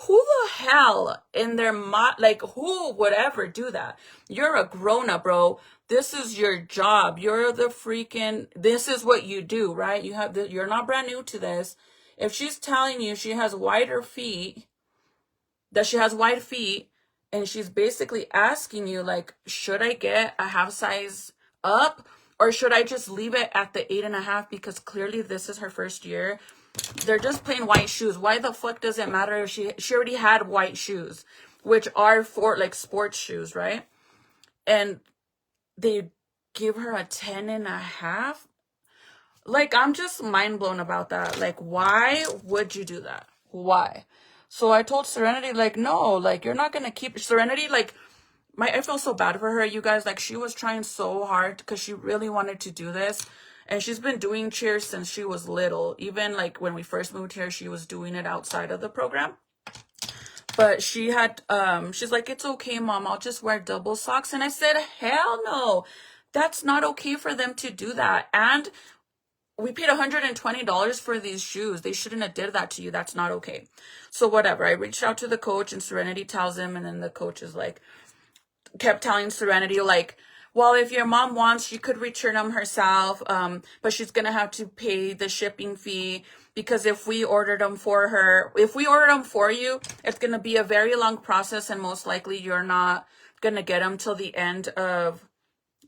Who the hell in their who would ever do that? You're a grown-up, bro. This is your job. You're the this is what you do, right? You're not brand new to this. If she's telling you she has wide feet, and she's basically asking you, like, should I get a half size up, or should I just leave it at the 8.5, because clearly this is her first year. They're just plain white shoes. Why the fuck does it matter if she already had white shoes, which are for sports shoes, right? And they give her a 10.5. I'm just mind blown about that. Why would you do that? Why? So I told Serenity, no, you're not gonna keep Serenity. I feel so bad for her, you guys. She was trying so hard because she really wanted to do this. And she's been doing cheer since she was little. Even when we first moved here, she was doing it outside of the program. But she had, she's like, it's okay, Mom, I'll just wear double socks. And I said, hell no, that's not okay for them to do that. And we paid $120 for these shoes. They shouldn't have did that to you. That's not okay. So whatever. I reached out to the coach, and Serenity tells him, and then the coach is kept telling Serenity, well, if your mom wants, she could return them herself, but she's going to have to pay the shipping fee, because if we ordered them for you, it's going to be a very long process, and most likely you're not going to get them till the end of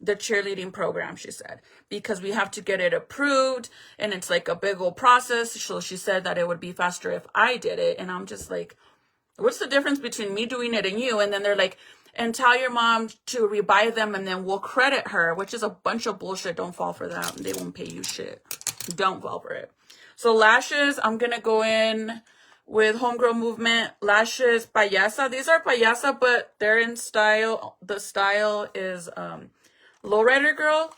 the cheerleading program, she said, because we have to get it approved, and it's a big old process. So she said that it would be faster if I did it, and I'm just like, What's the difference between me doing it and you? And then they're like, and tell your mom to rebuy them and then we'll credit her, which is a bunch of bullshit. Don't fall for that. They won't pay you shit. Don't fall for it. So lashes, I'm going to go in with Homegirl Movement lashes payasa. These are payasa, but they're in style. The style is Lowrider Girl.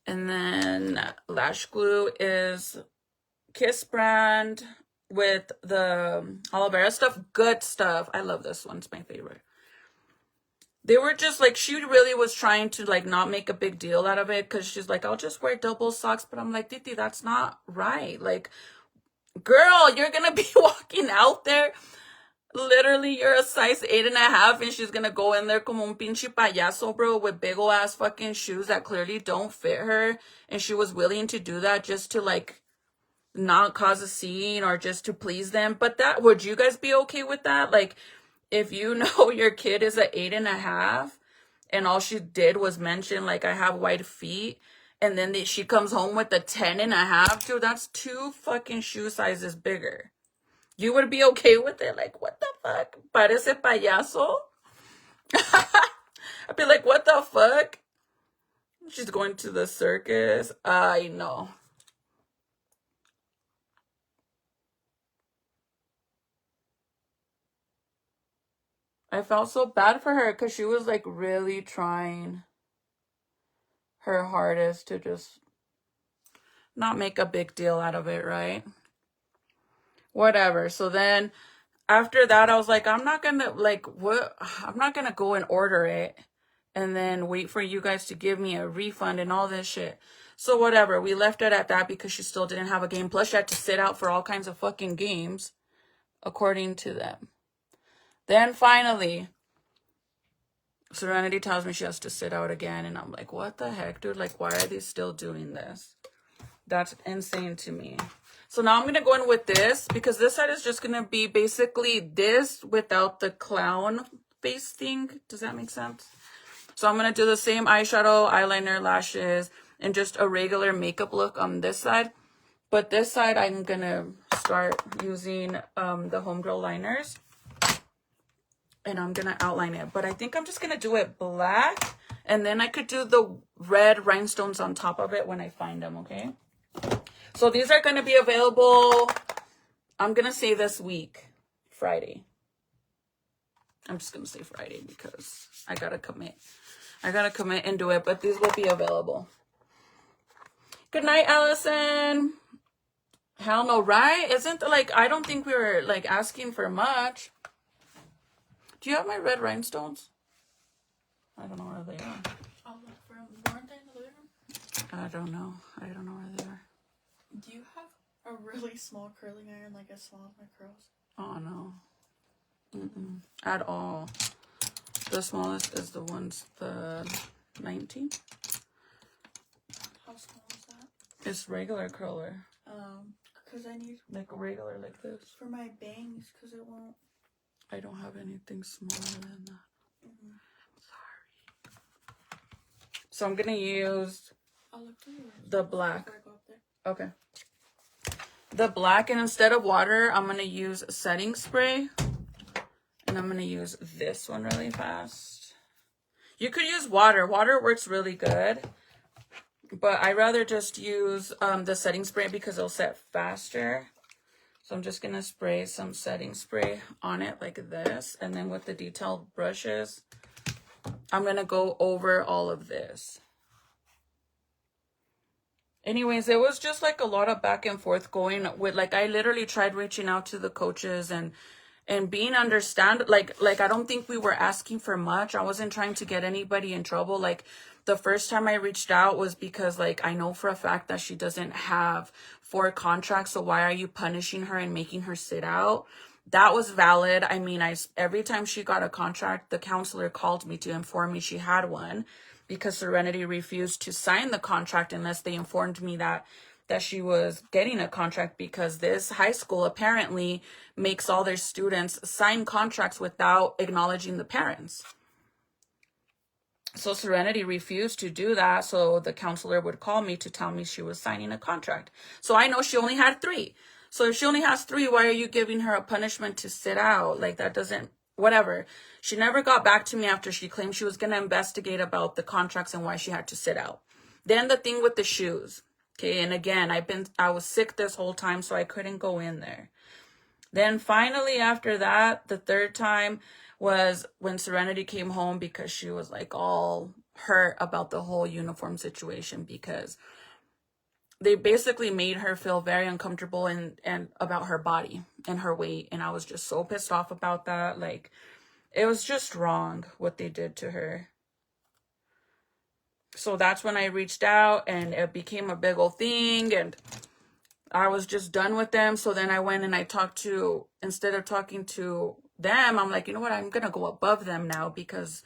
And then lash glue is Kiss brand with the o.a.r stuff. Good stuff. I love this one. It's my favorite. They were just like, she really was trying to like not make a big deal out of it because she's like, I'll just wear double socks. But I'm like, Titi, that's not right. Like, girl, you're going to be walking out there. Literally, you're a size 8.5 and she's going to go in there como un pinche payaso, bro, with big ol' ass fucking shoes that clearly don't fit her. And she was willing to do that just to like not cause a scene or just to please them. But that, would you guys be okay with that? Like, if you know your kid is a 8.5 and all she did was mention like, I have white feet, and then she comes home with a 10.5, dude, that's 2 fucking shoe sizes bigger. You would be okay with it? Like, what the fuck? Parece payaso? I'd be like, what the fuck? She's going to the circus. I know. I felt so bad for her because she was like really trying her hardest to just not make a big deal out of it, right? Whatever. So then after that, I was like, I'm not gonna like what I'm not gonna go and order it and then wait for you guys to give me a refund and all this shit. So whatever, we left it at that because she still didn't have a game. Plus she had to sit out for all kinds of fucking games according to them. Then finally Serenity tells me she has to sit out again, and I'm like, what the heck, dude? Like, why are they still doing this? That's insane to me. So now I'm going to go in with this because this side is just going to be basically this without the clown face thing. Does that make sense? So I'm going to do the same eyeshadow, eyeliner, lashes, and just a regular makeup look on this side. But this side, I'm going to start using the Homegirl liners. And I'm going to outline it. But I think I'm just going to do it black. And then I could do the red rhinestones on top of it when I find them, okay? So these are going to be available, I'm going to say this week, Friday. I'm just going to say Friday because I got to commit. I got to commit and do it. But these will be available. Good night, Allison. Hell no, right? Isn't like, I don't think we were like asking for much. Do you have my red rhinestones? I don't know where they are. I'll look for them. Weren't they in the living room? I don't know. I don't know where they are. Do you have a really small curling iron, like as small as my curls? Oh, no. Mm-mm. At all. The smallest is the ones, the 19. How small is that? It's regular curler. Because I need... Like regular like this. For my bangs, because it won't... I don't have anything smaller than that. Mm-hmm. Sorry. So I'm going to use the black. Okay. The black, and instead of water, I'm going to use setting spray. And I'm going to use this one really fast. You could use water. Water works really good. But I rather just use the setting spray because it'll set faster. So I'm just going to spray some setting spray on it like this. And then with the detailed brushes, I'm going to go over all of this. Anyways, it was just like a lot of back and forth going with, like, I literally tried reaching out to the coaches and being understand, like I don't think we were asking for much. I wasn't trying to get anybody in trouble. Like, the first time I reached out was because, like, I know for a fact that she doesn't have 4 contracts. So why are you punishing her and making her sit out? That was valid. I mean, every time she got a contract, the counselor called me to inform me she had one because Serenity refused to sign the contract unless they informed me that she was getting a contract, because this high school apparently makes all their students sign contracts without acknowledging the parents. So Serenity refused to do that. So the counselor would call me to tell me she was signing a contract. So I know she only had 3. So if she only has 3, why are you giving her a punishment to sit out? Like, that doesn't, whatever. She never got back to me after she claimed she was going to investigate about the contracts and why she had to sit out. Then the thing with the shoes. Okay, and again, I was sick this whole time, so I couldn't go in there. Then finally after that, the 3rd time was when Serenity came home because she was like all hurt about the whole uniform situation because they basically made her feel very uncomfortable and about her body and her weight. And I was just so pissed off about that. Like, it was just wrong what they did to her. So that's when I reached out and it became a big old thing and I was just done with them. So then I went and I talked to, instead of talking to them, I'm like, you know what, I'm going to go above them now because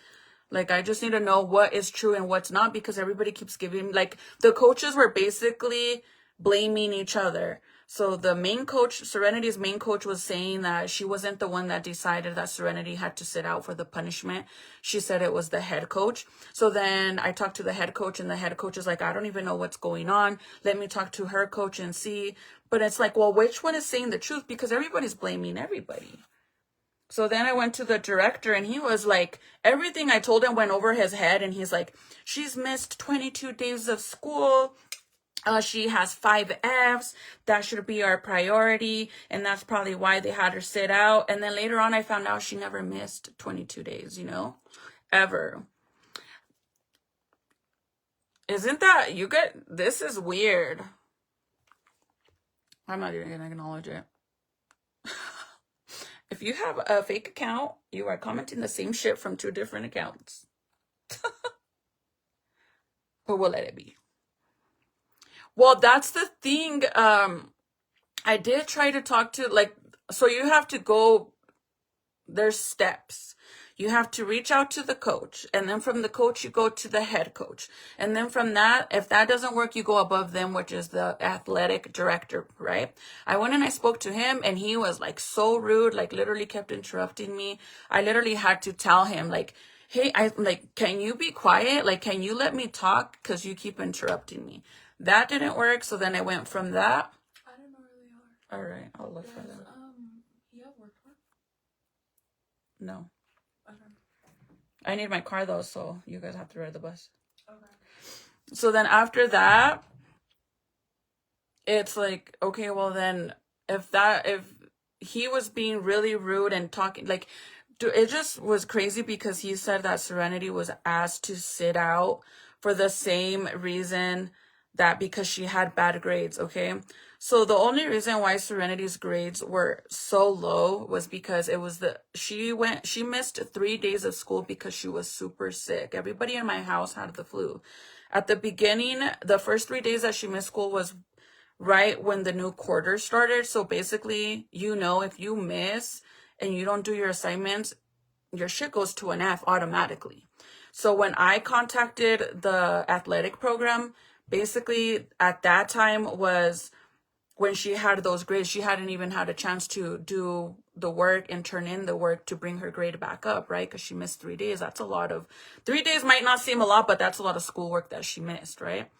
like, I just need to know what is true and what's not because everybody keeps giving, like, the coaches were basically blaming each other. So the main coach, Serenity's main coach, was saying that she wasn't the one that decided that Serenity had to sit out for the punishment. She said it was the head coach. So then I talked to the head coach and the head coach is like, I don't even know what's going on. Let me talk to her coach and see. But it's like, well, which one is saying the truth? Because everybody's blaming everybody. So then I went to the director and he was like, everything I told him went over his head. And he's like, she's missed 22 days of school. She has 5 Fs. That should be our priority. And that's probably why they had her sit out. And then later on, I found out she never missed 22 days, you know, ever. Isn't that, this is weird. I'm not even going to acknowledge it. If you have a fake account, you are commenting the same shit from 2 different accounts. But we'll let it be. Well, that's the thing. I did try to talk to, like, so you have to go, there's steps. You have to reach out to the coach. And then from the coach, you go to the head coach. And then from that, if that doesn't work, you go above them, which is the athletic director, right? I went and I spoke to him and he was like so rude, like literally kept interrupting me. I literally had to tell him like, hey, can you be quiet? Like, can you let me talk? Because you keep interrupting me. That didn't work. So then I went from that. I don't know where they are. All right, I'll look for them. You have work one? No. Okay. I need my car though, so you guys have to ride the bus. Okay. So then after that, it's like, okay, well then if he was being really rude and talking, like, it just was crazy because he said that Serenity was asked to sit out for the same reason that because she had bad grades, okay? So the only reason why Serenity's grades were so low was because it was she missed 3 days of school because she was super sick. Everybody in my house had the flu. At the beginning, the first 3 days that she missed school was right when the new quarter started. So basically, you know, if you miss and you don't do your assignments, your shit goes to an F automatically. So when I contacted the athletic program, basically at that time was when she had those grades. She hadn't even had a chance to do the work and turn in the work to bring her grade back up, right? Because she missed 3 days. That's a lot of, 3 days might not seem a lot, but that's a lot of schoolwork that she missed, right?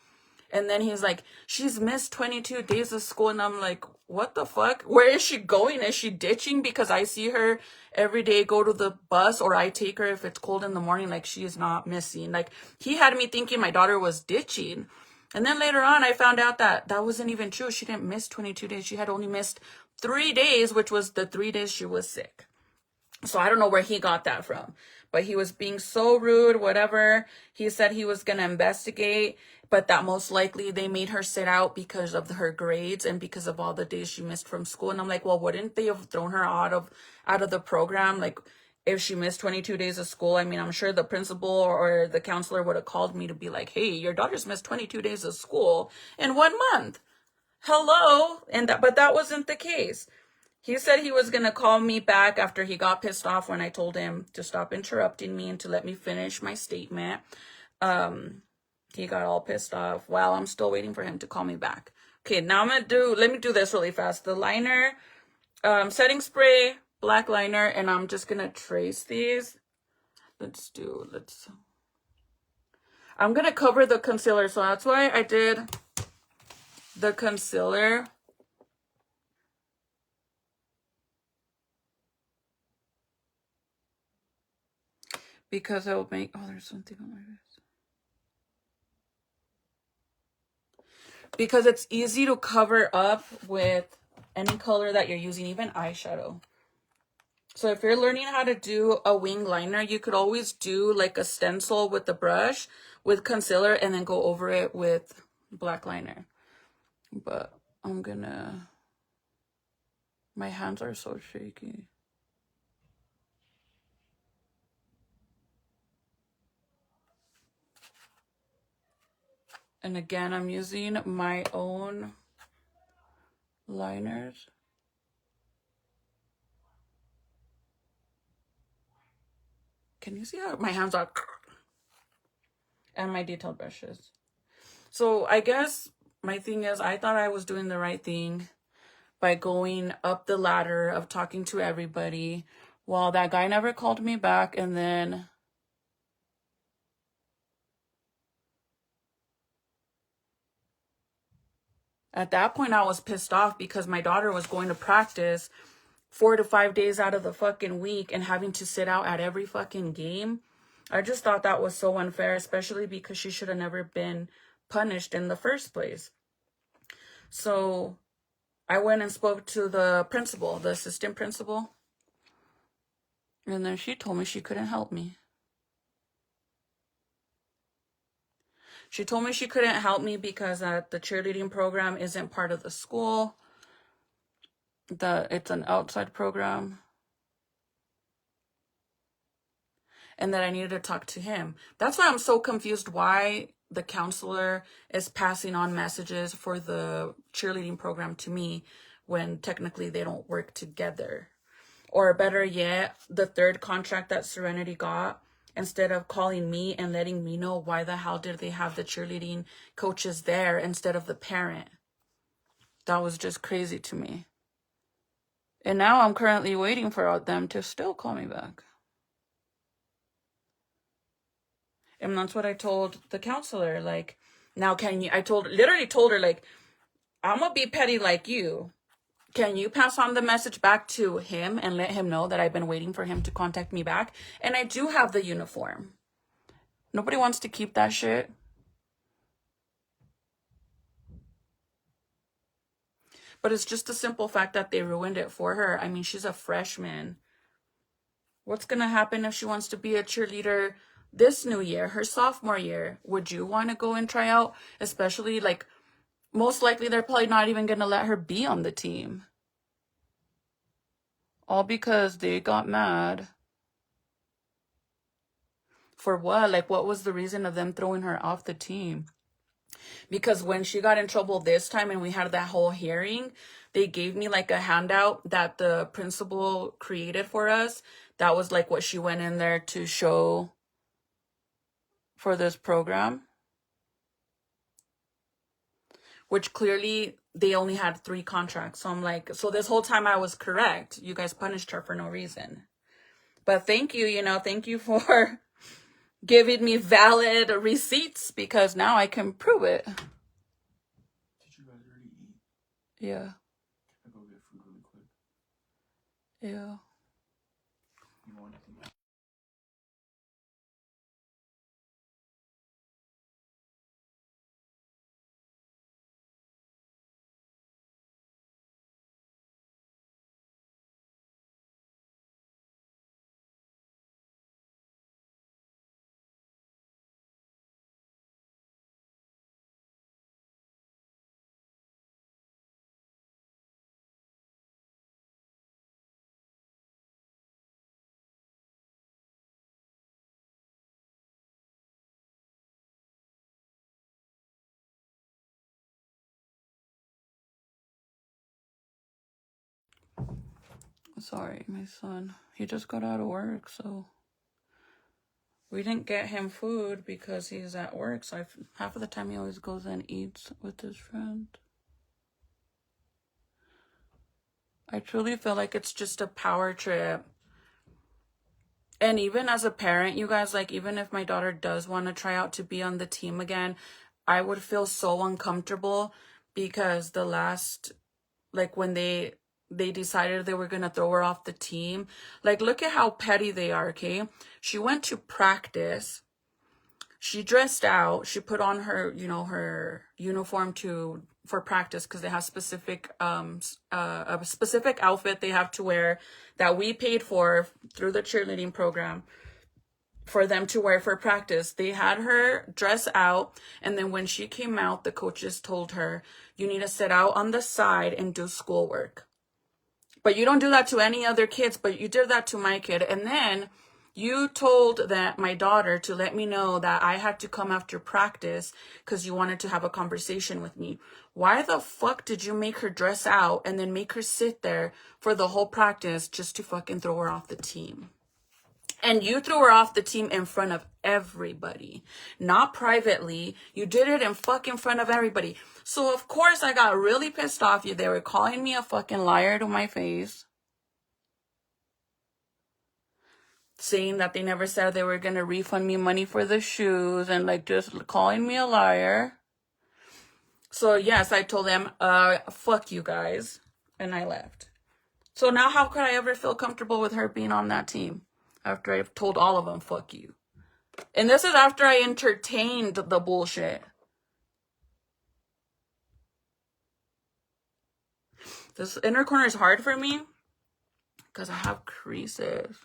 And then he's like, she's missed 22 days of school. And I'm like, what the fuck? Where is she going? Is she ditching? Because I see her every day go to the bus, or I take her if it's cold in the morning. Like, she is not missing. Like, he had me thinking my daughter was ditching. And then later on, I found out that that wasn't even true. She didn't miss 22 days. She had only missed 3 days, which was the 3 days she was sick. So I don't know where he got that from, but he was being so rude, whatever. He said he was going to investigate, but that most likely they made her sit out because of her grades and because of all the days she missed from school. And I'm like, well, wouldn't they have thrown her out of the program? Like, if she missed 22 days of school, I mean, I'm sure the principal or the counselor would have called me to be like, hey, your daughter's missed 22 days of school in 1 month. Hello. But that wasn't the case. He said he was going to call me back after he got pissed off when I told him to stop interrupting me and to let me finish my statement. He got all pissed off. Wow, I'm still waiting for him to call me back. Okay, now let me do this really fast. The liner, setting spray, black liner, and I'm just going to trace these. I'm going to cover the concealer, so that's why I did the concealer because it will make, oh, there's something on my face. Because it's easy to cover up with any color that you're using, even eyeshadow. So if you're learning how to do a wing liner, you could always do like a stencil with the brush with concealer and then go over it with black liner. But I'm gonna, my hands are so shaky. And again, I'm using my own liners. Can you see how my hands are? And my detailed brushes. So I guess my thing is, I thought I was doing the right thing by going up the ladder of talking to everybody. Well, that guy never called me back, and then at that point I was pissed off because my daughter was going to practice 4 to 5 days out of the fucking week and having to sit out at every fucking game. I just thought that was so unfair, especially because she should have never been punished in the first place. So I went and spoke to the principal, the assistant principal, and then she told me she couldn't help me. She told me she couldn't help me because the cheerleading program isn't part of the school. It's an outside program. And that I needed to talk to him. That's why I'm so confused why the counselor is passing on messages for the cheerleading program to me when technically they don't work together. Or better yet, the third contract that Serenity got, instead of calling me and letting me know why the hell did they have the cheerleading coaches there instead of the parent. That was just crazy to me. And now I'm currently waiting for them to still call me back. And that's what I told the counselor. Like, now literally told her, like, I'm gonna be petty like you. Can you pass on the message back to him and let him know that I've been waiting for him to contact me back? And I do have the uniform. Nobody wants to keep that shit. But it's just the simple fact that they ruined it for her. I mean, she's a freshman. What's gonna happen if she wants to be a cheerleader this new year, her sophomore year? Would you want to go and try out? Especially, like, most likely they're probably not even gonna let her be on the team. All because they got mad. For what? Like, what was the reason of them throwing her off the team? Because when she got in trouble this time and we had that whole hearing, they gave me like a handout that the principal created for us. That was like what she went in there to show for this program. Which clearly they only had 3 contracts. So I'm like, so this whole time I was correct. You guys punished her for no reason. But thank you, thank you for giving me valid receipts because now I can prove it. Did you guys already eat? Yeah. Can I go get food really quick? Yeah. You want anything else? Sorry, my son. He just got out of work, so we didn't get him food because he's at work. So half of the time he always goes and eats with his friend. I truly feel like it's just a power trip. And even as a parent, you guys, like, even if my daughter does want to try out to be on the team again, I would feel so uncomfortable because the last, like, when they they decided they were going to throw her off the team. Like, look at how petty they are, okay? She went to practice. She dressed out. She put on her, you know, her uniform for practice because they have specific a specific outfit they have to wear that we paid for through the cheerleading program for them to wear for practice. They had her dress out, and then when she came out, the coaches told her, you need to sit out on the side and do schoolwork. But you don't do that to any other kids, but you did that to my kid. And then you told that my daughter to let me know that I had to come after practice because you wanted to have a conversation with me. Why the fuck did you make her dress out and then make her sit there for the whole practice just to fucking throw her off the team? And you threw her off the team in front of everybody, not privately. You did it in fucking front of everybody. So of course I got really pissed off. They were calling me a fucking liar to my face, saying that they never said they were going to refund me money for the shoes and like just calling me a liar. So yes, I told them, fuck you guys. And I left. So now how could I ever feel comfortable with her being on that team after I've told all of them, fuck you? And this is after I entertained the bullshit. This inner corner is hard for me because I have creases.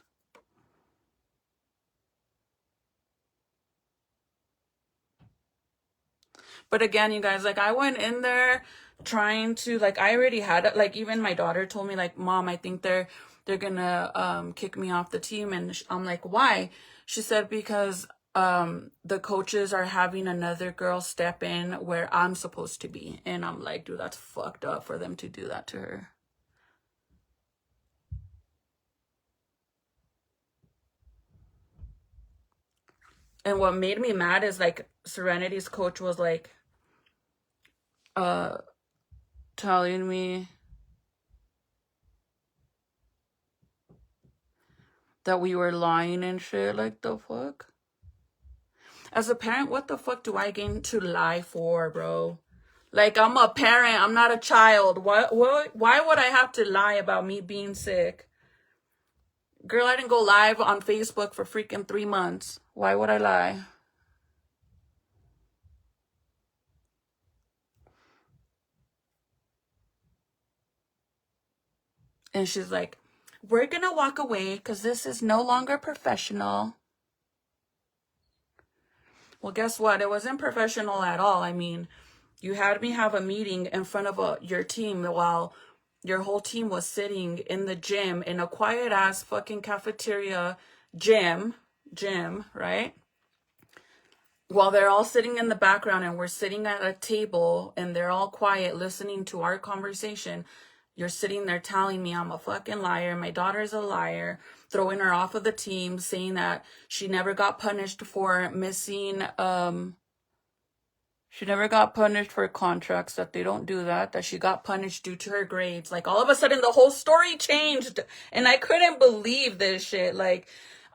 But again, you guys, like I went in there trying to, like, I already had it. Like even my daughter told me, like, Mom, I think they're gonna kick me off the team. And I'm like, why? She said, because the coaches are having another girl step in where I'm supposed to be. And I'm like, dude, that's fucked up for them to do that to her. And what made me mad is like Serenity's coach was like telling me that we were lying and shit. Like, the fuck? As a parent, what the fuck do I gain to lie for, bro? Like, I'm a parent, I'm not a child. Why would I have to lie about me being sick? Girl, I didn't go live on Facebook for freaking 3 months. Why would I lie? And she's like, we're gonna walk away because this is no longer professional. Well, guess what? It wasn't professional at all. I mean, you had me have a meeting in front of your team while your whole team was sitting in the gym, in a quiet ass fucking cafeteria gym, right? While they're all sitting in the background and we're sitting at a table and they're all quiet listening to our conversation. You're sitting there telling me I'm a fucking liar. My daughter's a liar, throwing her off of the team, saying that she never got punished for missing, she never got punished for contracts, that they don't do that she got punished due to her grades. Like, all of a sudden, the whole story changed, and I couldn't believe this shit. Like,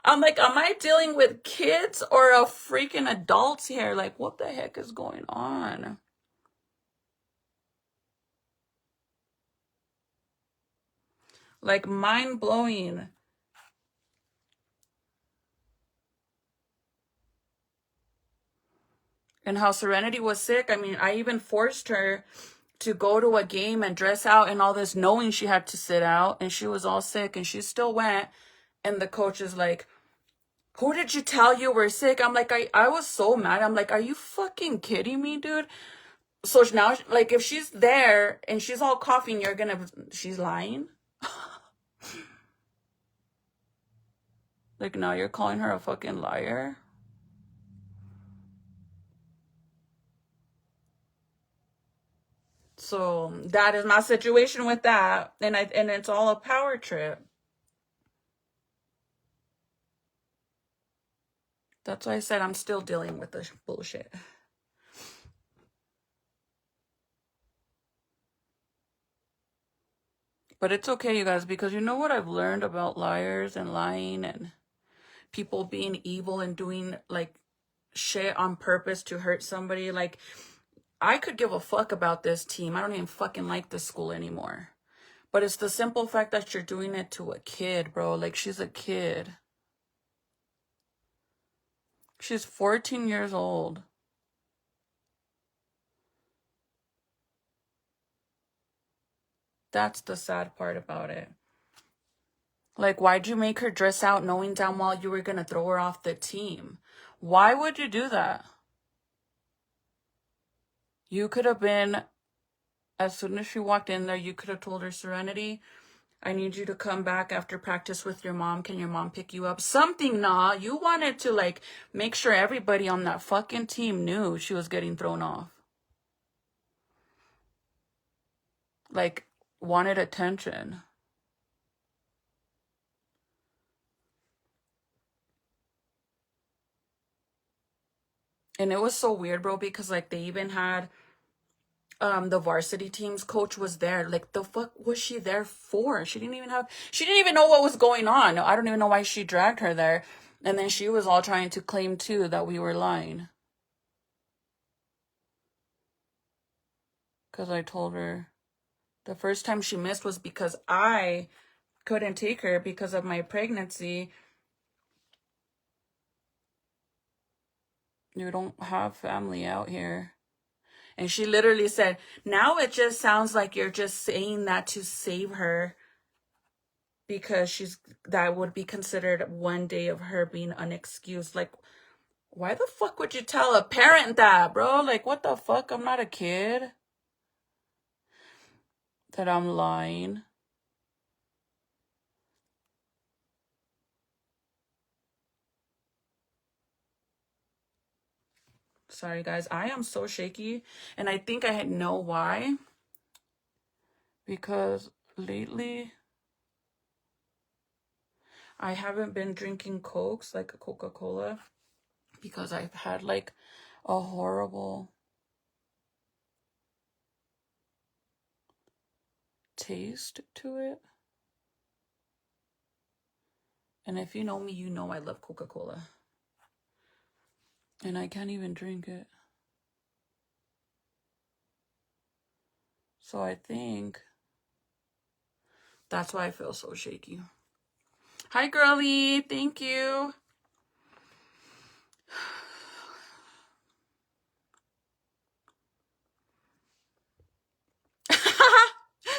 I'm like, am I dealing with kids or a freaking adults here? Like, what the heck is going on? Like, mind-blowing. And how Serenity was sick. I mean, I even forced her to go to a game and dress out and all this, knowing she had to sit out, and she was all sick, and she still went. And the coach is like, who did you tell you were sick? I'm like, I was so mad. I'm like, are you fucking kidding me, dude? So now, like, if she's there and she's all coughing, she's lying? Like, now you're calling her a fucking liar? So that is my situation with that. And it's all a power trip. That's why I said I'm still dealing with this bullshit. But it's okay, you guys, because you know what I've learned about liars and lying and people being evil and doing, like, shit on purpose to hurt somebody. Like, I could give a fuck about this team. I don't even fucking like this school anymore. But it's the simple fact that you're doing it to a kid, bro. Like, she's a kid. She's 14 years old. That's the sad part about it. Like, why'd you make her dress out knowing damn well you were gonna throw her off the team? Why would you do that? You could have been, as soon as she walked in there, you could have told her, Serenity, I need you to come back after practice with your mom. Can your mom pick you up? Something, nah. You wanted to, like, make sure everybody on that fucking team knew she was getting thrown off. Like, wanted attention. And it was so weird, bro, because, like, they even had the varsity team's coach was there. Like, the fuck was she there for? She didn't even know what was going on. I don't even know why she dragged her there. And then she was all trying to claim too that we were lying. Because I told her the first time she missed was because I couldn't take her because of my pregnancy. You don't have family out here. And she literally said, now it just sounds like you're just saying that to save her because that would be considered one day of her being unexcused. Like, why the fuck would you tell a parent that, bro? Like, what the fuck? I'm not a kid. That I'm lying. Sorry, guys. I am so shaky. And I think I know why. Because lately, I haven't been drinking Cokes, like a Coca-Cola. Because I've had, like, a horrible taste to it. And if you know me, you know I love Coca-Cola. And I can't even drink it. So I think that's why I feel so shaky. Hi, girly. Thank you.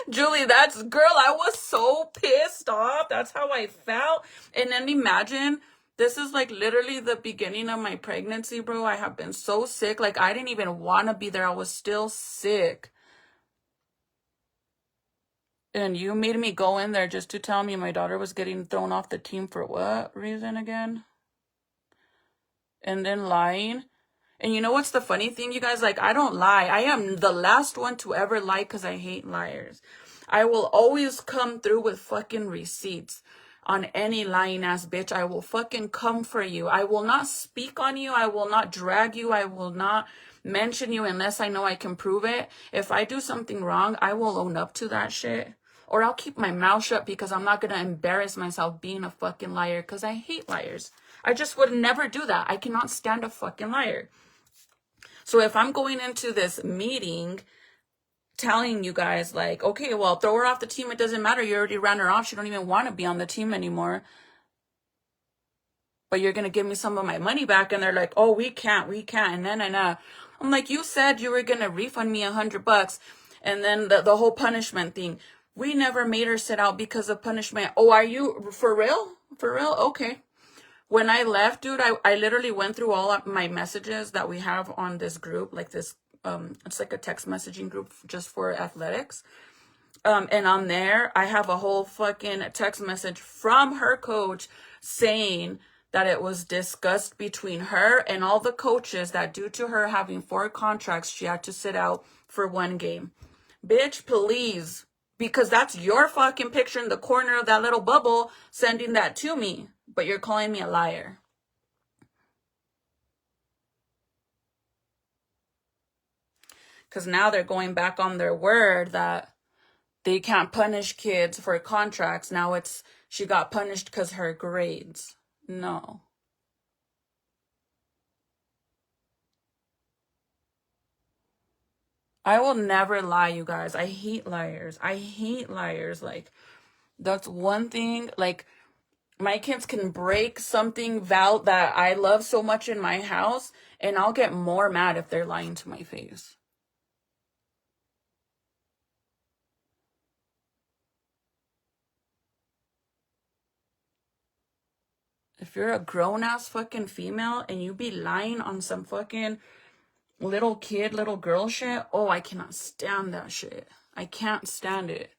Julie, girl, I was so pissed off. That's how I felt. And then imagine, this is like literally the beginning of my pregnancy, bro. I have been so sick. Like, I didn't even want to be there. I was still sick. And you made me go in there just to tell me my daughter was getting thrown off the team for what reason again? And then lying. And you know what's the funny thing, you guys? Like, I don't lie. I am the last one to ever lie because I hate liars. I will always come through with fucking receipts on any lying ass bitch. I will fucking come for you. I will not speak on you. I will not drag you. I will not mention you unless I know I can prove it. If I do something wrong, I will own up to that shit. Or I'll keep my mouth shut because I'm not going to embarrass myself being a fucking liar because I hate liars. I just would never do that. I cannot stand a fucking liar. So if I'm going into this meeting telling you guys like, okay, well, throw her off the team. It doesn't matter. You already ran her off. She don't even want to be on the team anymore. But you're going to give me some of my money back. And they're like, oh, we can't. And then I'm like, you said you were going to refund me $100. And then the whole punishment thing. We never made her sit out because of punishment. Oh, are you for real? For real? Okay. When I left, dude, I literally went through all of my messages that we have on this group, like this, it's like a text messaging group just for athletics. And on there, I have a whole fucking text message from her coach saying that it was discussed between her and all the coaches that due to her having 4 contracts, she had to sit out for 1 game. Bitch, please. Because that's your fucking picture in the corner of that little bubble sending that to me. But you're calling me a liar. Because now they're going back on their word that they can't punish kids for contracts. Now it's she got punished because her grades. No. I will never lie, you guys. I hate liars. I hate liars. Like, that's one thing. Like, my kids can break something that I love so much in my house, and I'll get more mad if they're lying to my face. If you're a grown-ass fucking female and you be lying on some fucking little kid, little girl shit, oh, I cannot stand that shit. I can't stand it.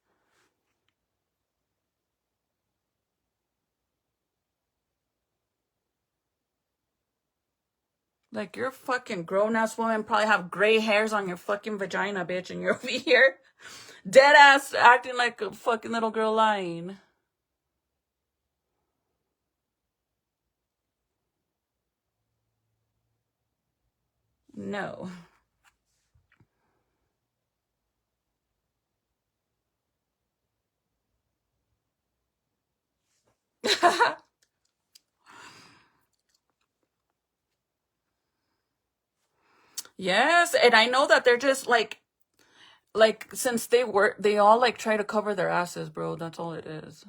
Like, you're a fucking grown-ass woman, probably have gray hairs on your fucking vagina, bitch, and you're over here dead ass acting like a fucking little girl lying. No. Yes, and I know that they're just like since they all like try to cover their asses, bro. That's all it is.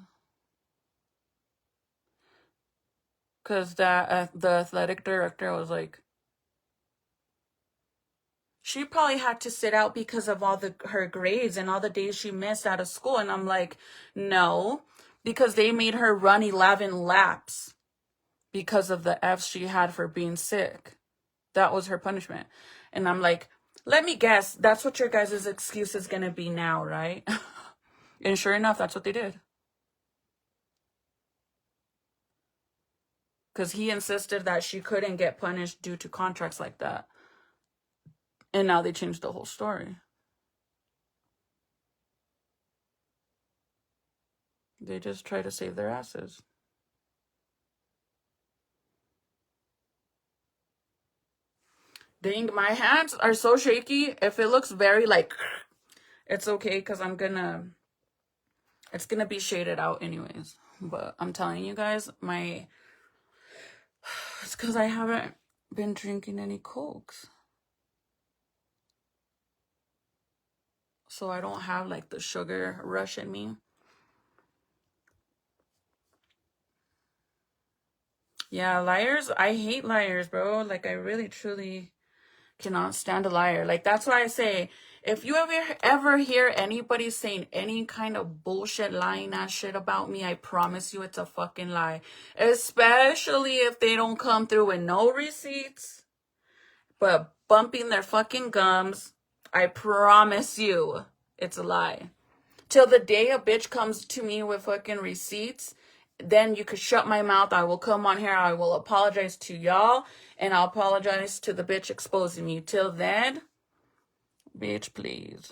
Cause that the athletic director was like, she probably had to sit out because of all her grades and all the days she missed out of school, and I'm like, no, because they made her run 11 laps because of the F's she had for being sick. That was her punishment. And I'm like, let me guess, that's what your guys' excuse is going to be now, right? And sure enough, that's what they did. Because he insisted that she couldn't get punished due to contracts like that. And now they changed the whole story. They just try to save their asses. Dang, my hands are so shaky. If it looks very like, it's okay because it's gonna be shaded out anyways. But I'm telling you guys, it's because I haven't been drinking any Cokes. So I don't have like the sugar rush in me. Yeah, liars. I hate liars, bro. Like, I really, truly cannot stand a liar. Like, that's why I say, if you ever hear anybody saying any kind of bullshit lying ass shit about me, I promise you it's a fucking lie. Especially if they don't come through with no receipts, but bumping their fucking gums. I promise you it's a lie. Till the day a bitch comes to me with fucking receipts, then you could shut my mouth. I will come on here. I will apologize to y'all. And I'll apologize to the bitch exposing me. Till then, bitch, please.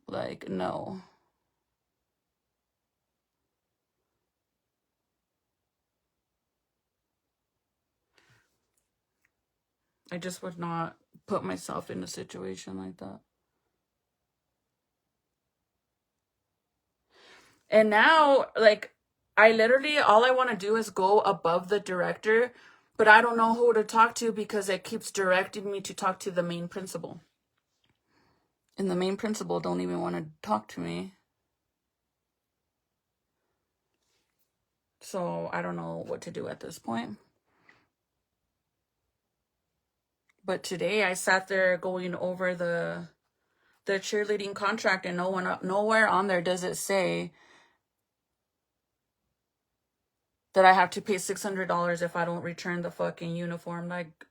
Like, no. I just would not put myself in a situation like that. And now, like, I literally, all I want to do is go above the director, but I don't know who to talk to because it keeps directing me to talk to the main principal. And the main principal don't even want to talk to me. So I don't know what to do at this point. But today I sat there going over the cheerleading contract, and nowhere on there does it say that I have to pay $600 if I don't return the fucking uniform. Like,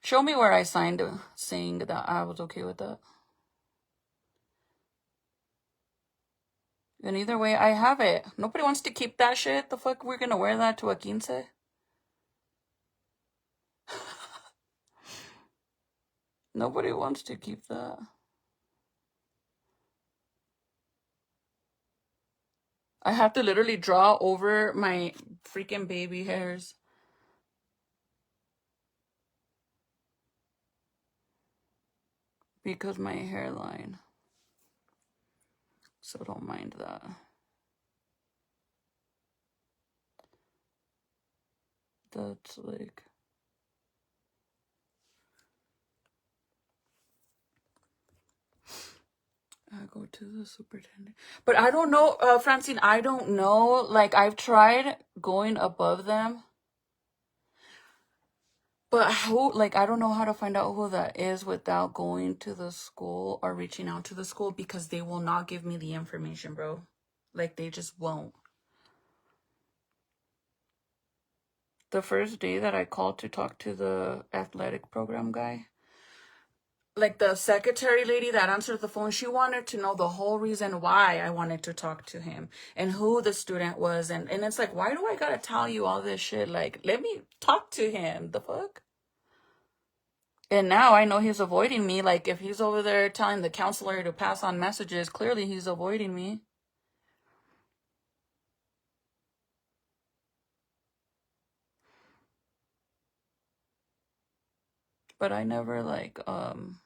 show me where I signed saying that I was okay with that. And either way, I have it. Nobody wants to keep that shit. The fuck, we're gonna wear that to a quince? Nobody wants to keep that. I have to literally draw over my freaking baby hairs. Because my hairline. So don't mind that. That's like go to the superintendent. But I don't know, Francine, I don't know. Like, I've tried going above them. But who, like, I don't know how to find out who that is without going to the school or reaching out to the school, because they will not give me the information, bro. Like, they just won't. The first day that I called to talk to the athletic program guy, like the secretary lady that answered the phone, she wanted to know the whole reason why I wanted to talk to him and who the student was. And it's like, why do I gotta tell you all this shit? Like, let me talk to him. The fuck? And now I know he's avoiding me. Like, if he's over there telling the counselor to pass on messages, clearly he's avoiding me. But I never, like I'm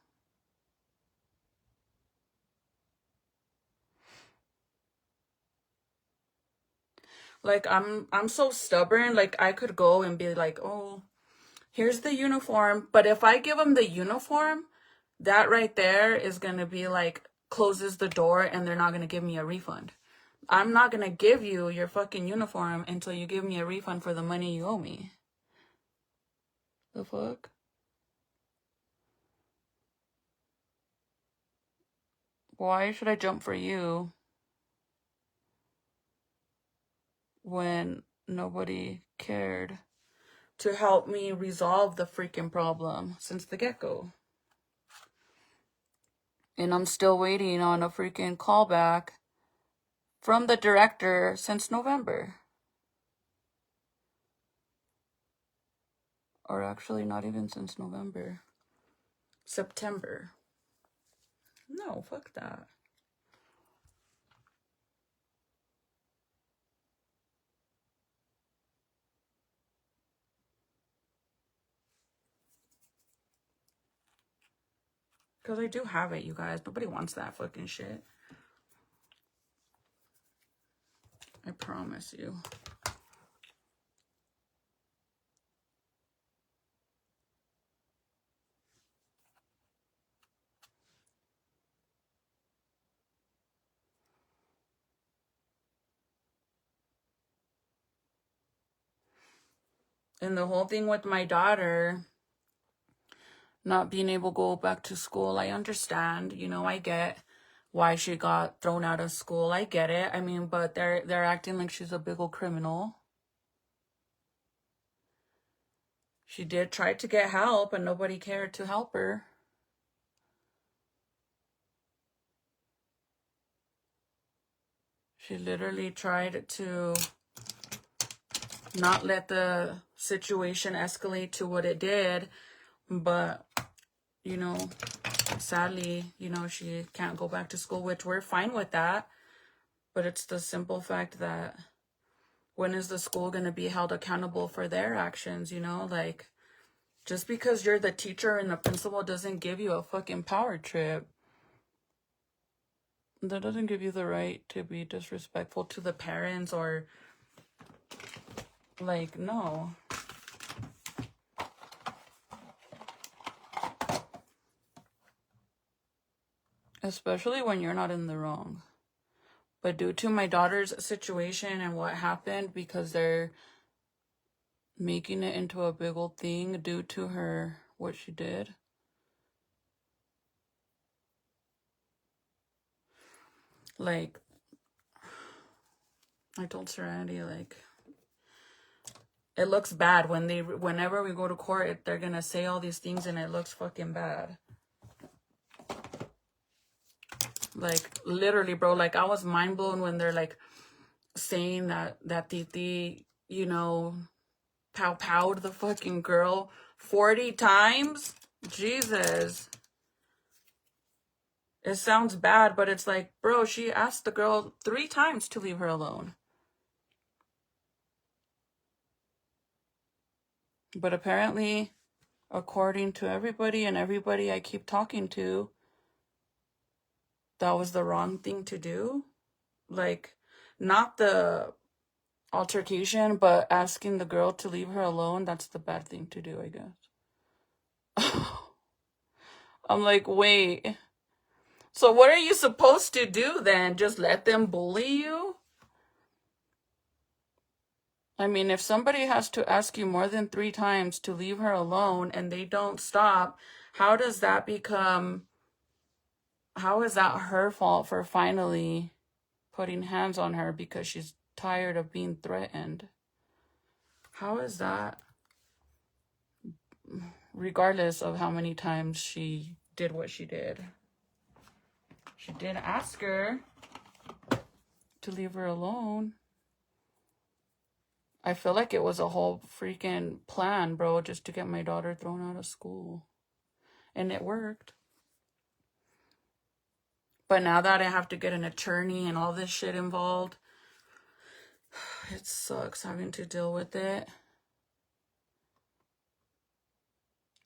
so stubborn. Like, I could go and be like, oh, here's the uniform. But if I give him the uniform, that right there is going to be like, closes the door and they're not going to give me a refund. I'm not going to give you your fucking uniform until you give me a refund for the money you owe me. The fuck? Why should I jump for you when nobody cared to help me resolve the freaking problem since the get-go? And I'm still waiting on a freaking callback from the director since November. Or actually, not even since November. September. No, fuck that. Because I do have it, you guys. Nobody wants that fucking shit. I promise you. And the whole thing with my daughter not being able to go back to school, I understand. You know, I get why she got thrown out of school. I get it. I mean, but they're acting like she's a big old criminal. She did try to get help and nobody cared to help her. She literally tried to not let the situation escalate to what it did. But, you know, sadly, you know, she can't go back to school, which we're fine with that. But it's the simple fact that when is the school going to be held accountable for their actions, you know? Like, just because you're the teacher and the principal doesn't give you a fucking power trip. That doesn't give you the right to be disrespectful to the parents or, like, no. Especially when you're not in the wrong. But due to my daughter's situation and what happened, because they're making it into a big old thing due to her, what she did. Like, I told Serenity, like, it looks bad whenever we go to court, they're gonna say all these things and it looks fucking bad. Like, literally, bro, like, I was mind blown when they're like saying that Titi, you know, powed the fucking girl 40 times. Jesus. It sounds bad, but it's like, bro, she asked the girl 3 times to leave her alone. But apparently, according to everybody and everybody I keep talking to, that was the wrong thing to do. Like, not the altercation, but asking the girl to leave her alone, that's the bad thing to do, I guess. I'm like, wait. So what are you supposed to do then? Just let them bully you? I mean, if somebody has to ask you more than 3 times to leave her alone and they don't stop, how does that become, how is that her fault for finally putting hands on her because she's tired of being threatened? How is that? Regardless of how many times she did what she did. She did ask her to leave her alone. I feel like it was a whole freaking plan, bro, just to get my daughter thrown out of school. And it worked. But now that I have to get an attorney and all this shit involved, it sucks having to deal with it.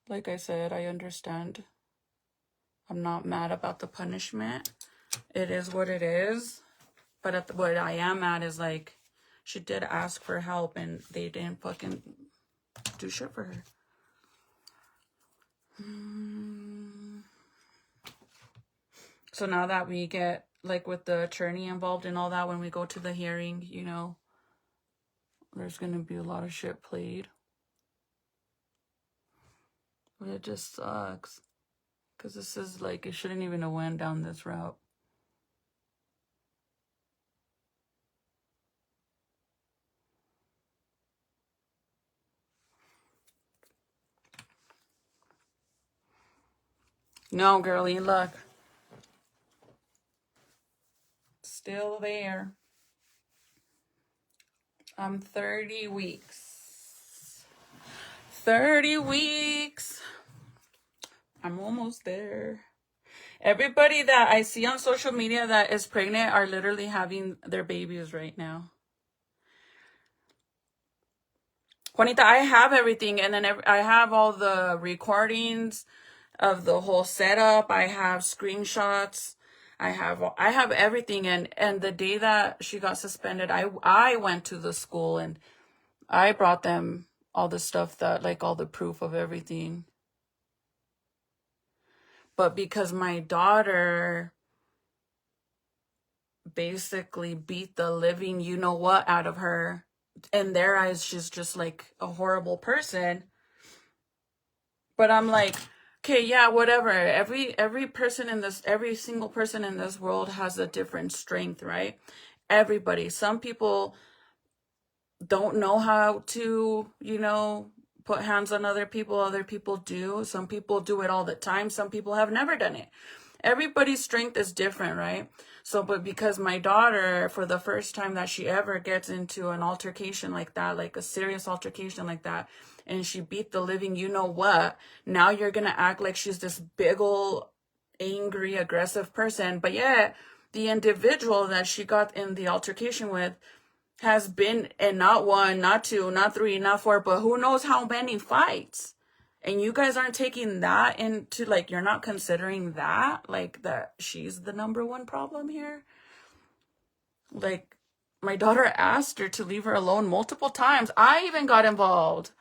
Like I said, I understand. I'm not mad about the punishment. It is what it is. But what I am mad is, like, she did ask for help and they didn't fucking do shit for her. So now that we get, like, with the attorney involved and all that, when we go to the hearing, you know, there's gonna be a lot of shit played. But it just sucks. Because this is, like, it shouldn't even have went down this route. No, girlie, look. Still there. I'm 30 weeks. 30 weeks. I'm almost there. Everybody that I see on social media that is pregnant are literally having their babies right now. Juanita, I have everything, and then I have all the recordings of the whole setup. I have screenshots. I have everything, and the day that she got suspended, I went to the school and I brought them all the stuff that, like, all the proof of everything. But because my daughter basically beat the living you know what out of her, in their eyes she's just like a horrible person. But I'm like, okay, yeah, whatever. Every person in this, every single person in this world has a different strength, right? Everybody. Some people don't know how to, you know, put hands on other people. Other people do. Some people do it all the time. Some people have never done it. Everybody's strength is different, right? So, but because my daughter, for the first time that she ever gets into an altercation like that, like a serious altercation like that, and she beat the living you know what, now you're gonna act like she's this big ol' angry, aggressive person. But yet, the individual that she got in the altercation with has been in not 1, not 2, not 3, not 4, but who knows how many fights. And you guys aren't taking that into, like, you're not considering that, like, that she's the number one problem here. Like, my daughter asked her to leave her alone multiple times. I even got involved.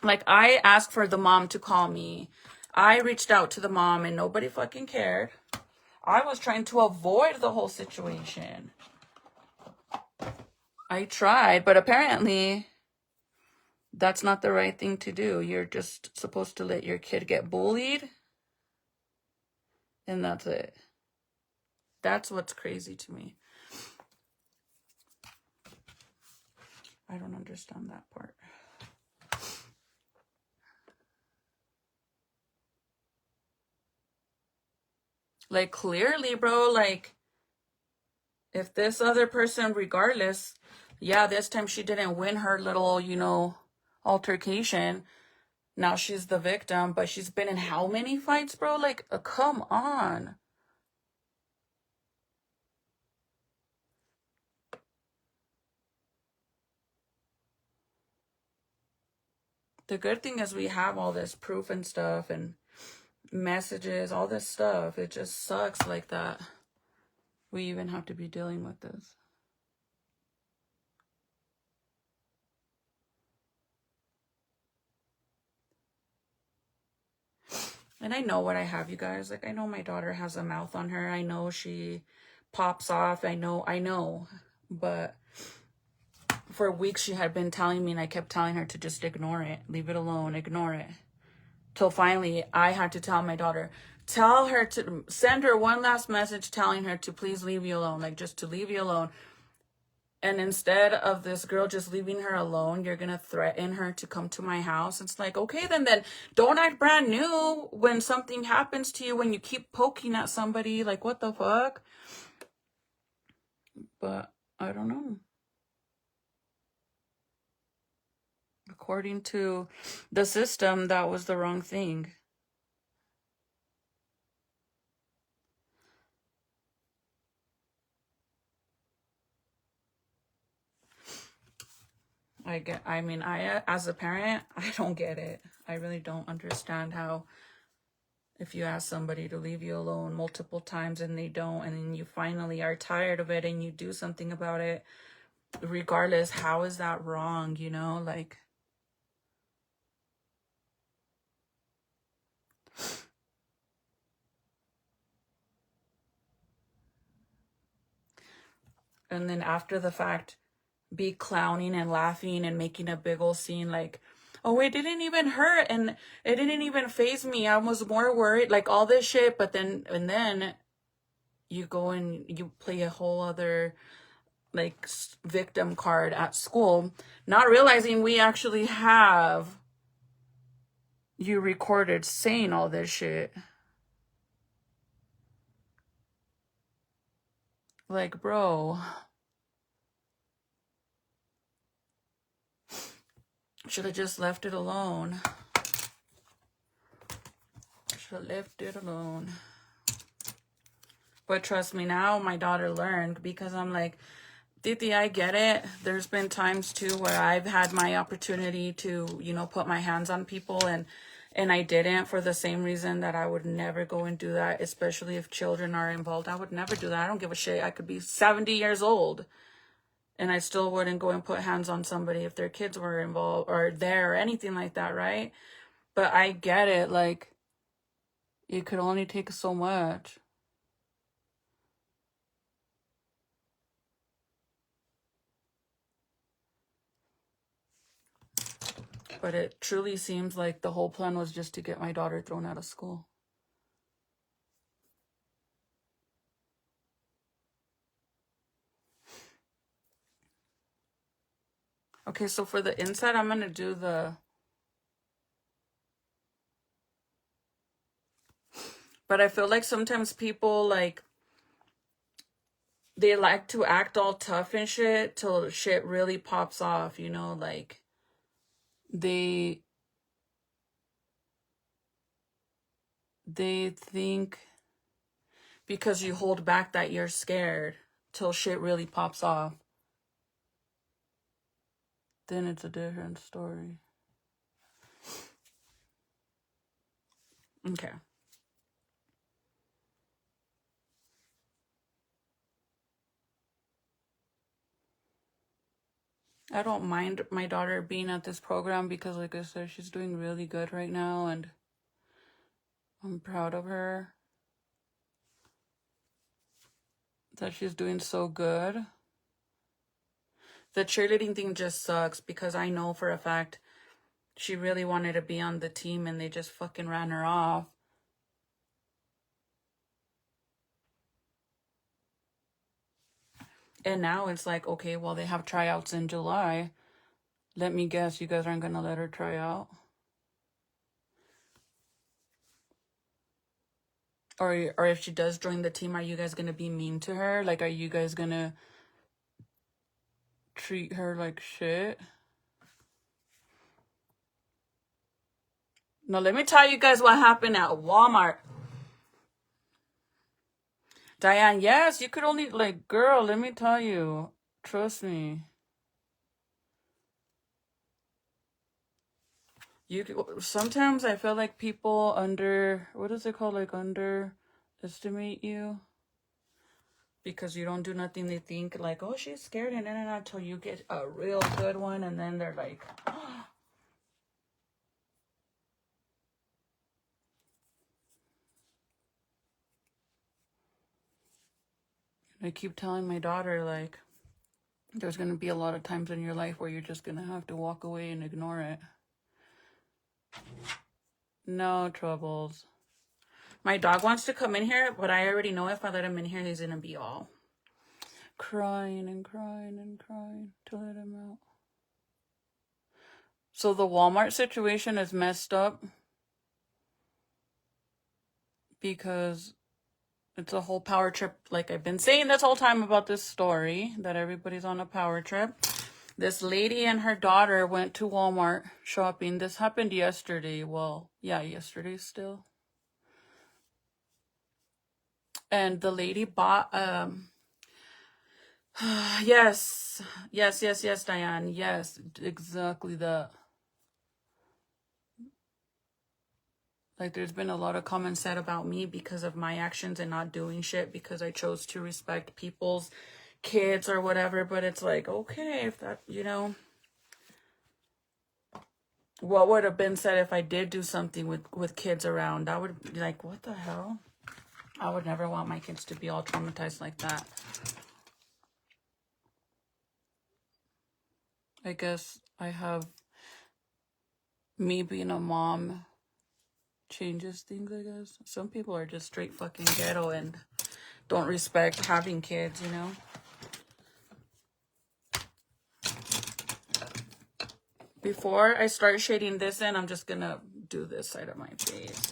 Like, I asked for the mom to call me. I reached out to the mom and nobody fucking cared. I was trying to avoid the whole situation. I tried, but apparently that's not the right thing to do. You're just supposed to let your kid get bullied, and that's it. That's what's crazy to me. I don't understand that part. Like, clearly, bro, like, if this other person, regardless, yeah, this time she didn't win her little, you know, altercation. Now she's the victim, but she's been in how many fights, bro? Like, come on. The good thing is we have all this proof and stuff and messages, all this stuff. It just sucks like that we even have to be dealing with this. And I know what I have, you guys. Like, I know my daughter has a mouth on her. I know she pops off. I know. But for weeks she had been telling me, and I kept telling her to just ignore it. Leave it alone. Ignore it. Till finally I had to tell my daughter, tell her to send her one last message telling her to please leave you alone. Like, just to leave you alone. And instead of this girl just leaving her alone, you're going to threaten her to come to my house. It's like, okay, then don't act brand new when something happens to you, when you keep poking at somebody. Like, what the fuck? But I don't know. According to the system, that was the wrong thing. I as a parent, I don't get it. I really don't understand how, if you ask somebody to leave you alone multiple times and they don't, and then you finally are tired of it and you do something about it, regardless, how is that wrong? You know, like, and then after the fact, be clowning and laughing and making a big old scene like, oh, it didn't even hurt and it didn't even faze me. I was more worried, like all this shit. But then you go and you play a whole other like victim card at school, not realizing we actually have you recorded saying all this shit. Like, bro, should have just left it alone. Should have left it alone. But trust me, now my daughter learned, because I'm like, Titi, I get it. There's been times too where I've had my opportunity to, you know, put my hands on people and I didn't, for the same reason that I would never go and do that, especially if children are involved. I would never do that. I don't give a shit. I could be 70 years old and I still wouldn't go and put hands on somebody if their kids were involved or there or anything like that, right? But I get it. Like, it could only take so much. But it truly seems like the whole plan was just to get my daughter thrown out of school. Okay, so for the inside, I'm going to do the... But I feel like sometimes people, like, they like to act all tough and shit till shit really pops off, you know? Like, they think because you hold back that you're scared till shit really pops off. Then it's a different story. Okay. I don't mind my daughter being at this program because, like I said, she's doing really good right now and I'm proud of her that she's doing so good. The cheerleading thing just sucks because I know for a fact she really wanted to be on the team and they just fucking ran her off. And now it's like, okay, well, they have tryouts in July. Let me guess, you guys aren't going to let her try out? Or if she does join the team, are you guys going to be mean to her? Like, are you guys going to treat her like shit? No, let me tell you guys what happened at Walmart. Diane, yes, you could only, like, girl, let me tell you. Trust me. Sometimes I feel like people what is it called? Like, underestimate you. Because you don't do nothing. They think like, oh, she's scared, and then until you get a real good one, and then they're like, oh. I keep telling my daughter, like, there's going to be a lot of times in your life where you're just going to have to walk away and ignore it. No troubles. My dog wants to come in here, but I already know if I let him in here, he's going to be all crying and crying and crying to let him out. So the Walmart situation is messed up because it's a whole power trip. Like I've been saying this whole time about this story, that everybody's on a power trip. This lady and her daughter went to Walmart shopping. This happened yesterday. Well, yeah, yesterday still. And the lady bought, yes, Diane. Yes, exactly that. Like, there's been a lot of comments said about me because of my actions and not doing shit because I chose to respect people's kids or whatever. But it's like, okay, if that, you know, what would have been said if I did do something with kids around? I would be like, what the hell? I would never want my kids to be all traumatized like that. I guess I have, me being a mom changes things, I guess. Some people are just straight fucking ghetto and don't respect having kids, you know? Before I start shading this in, I'm just gonna do this side of my face.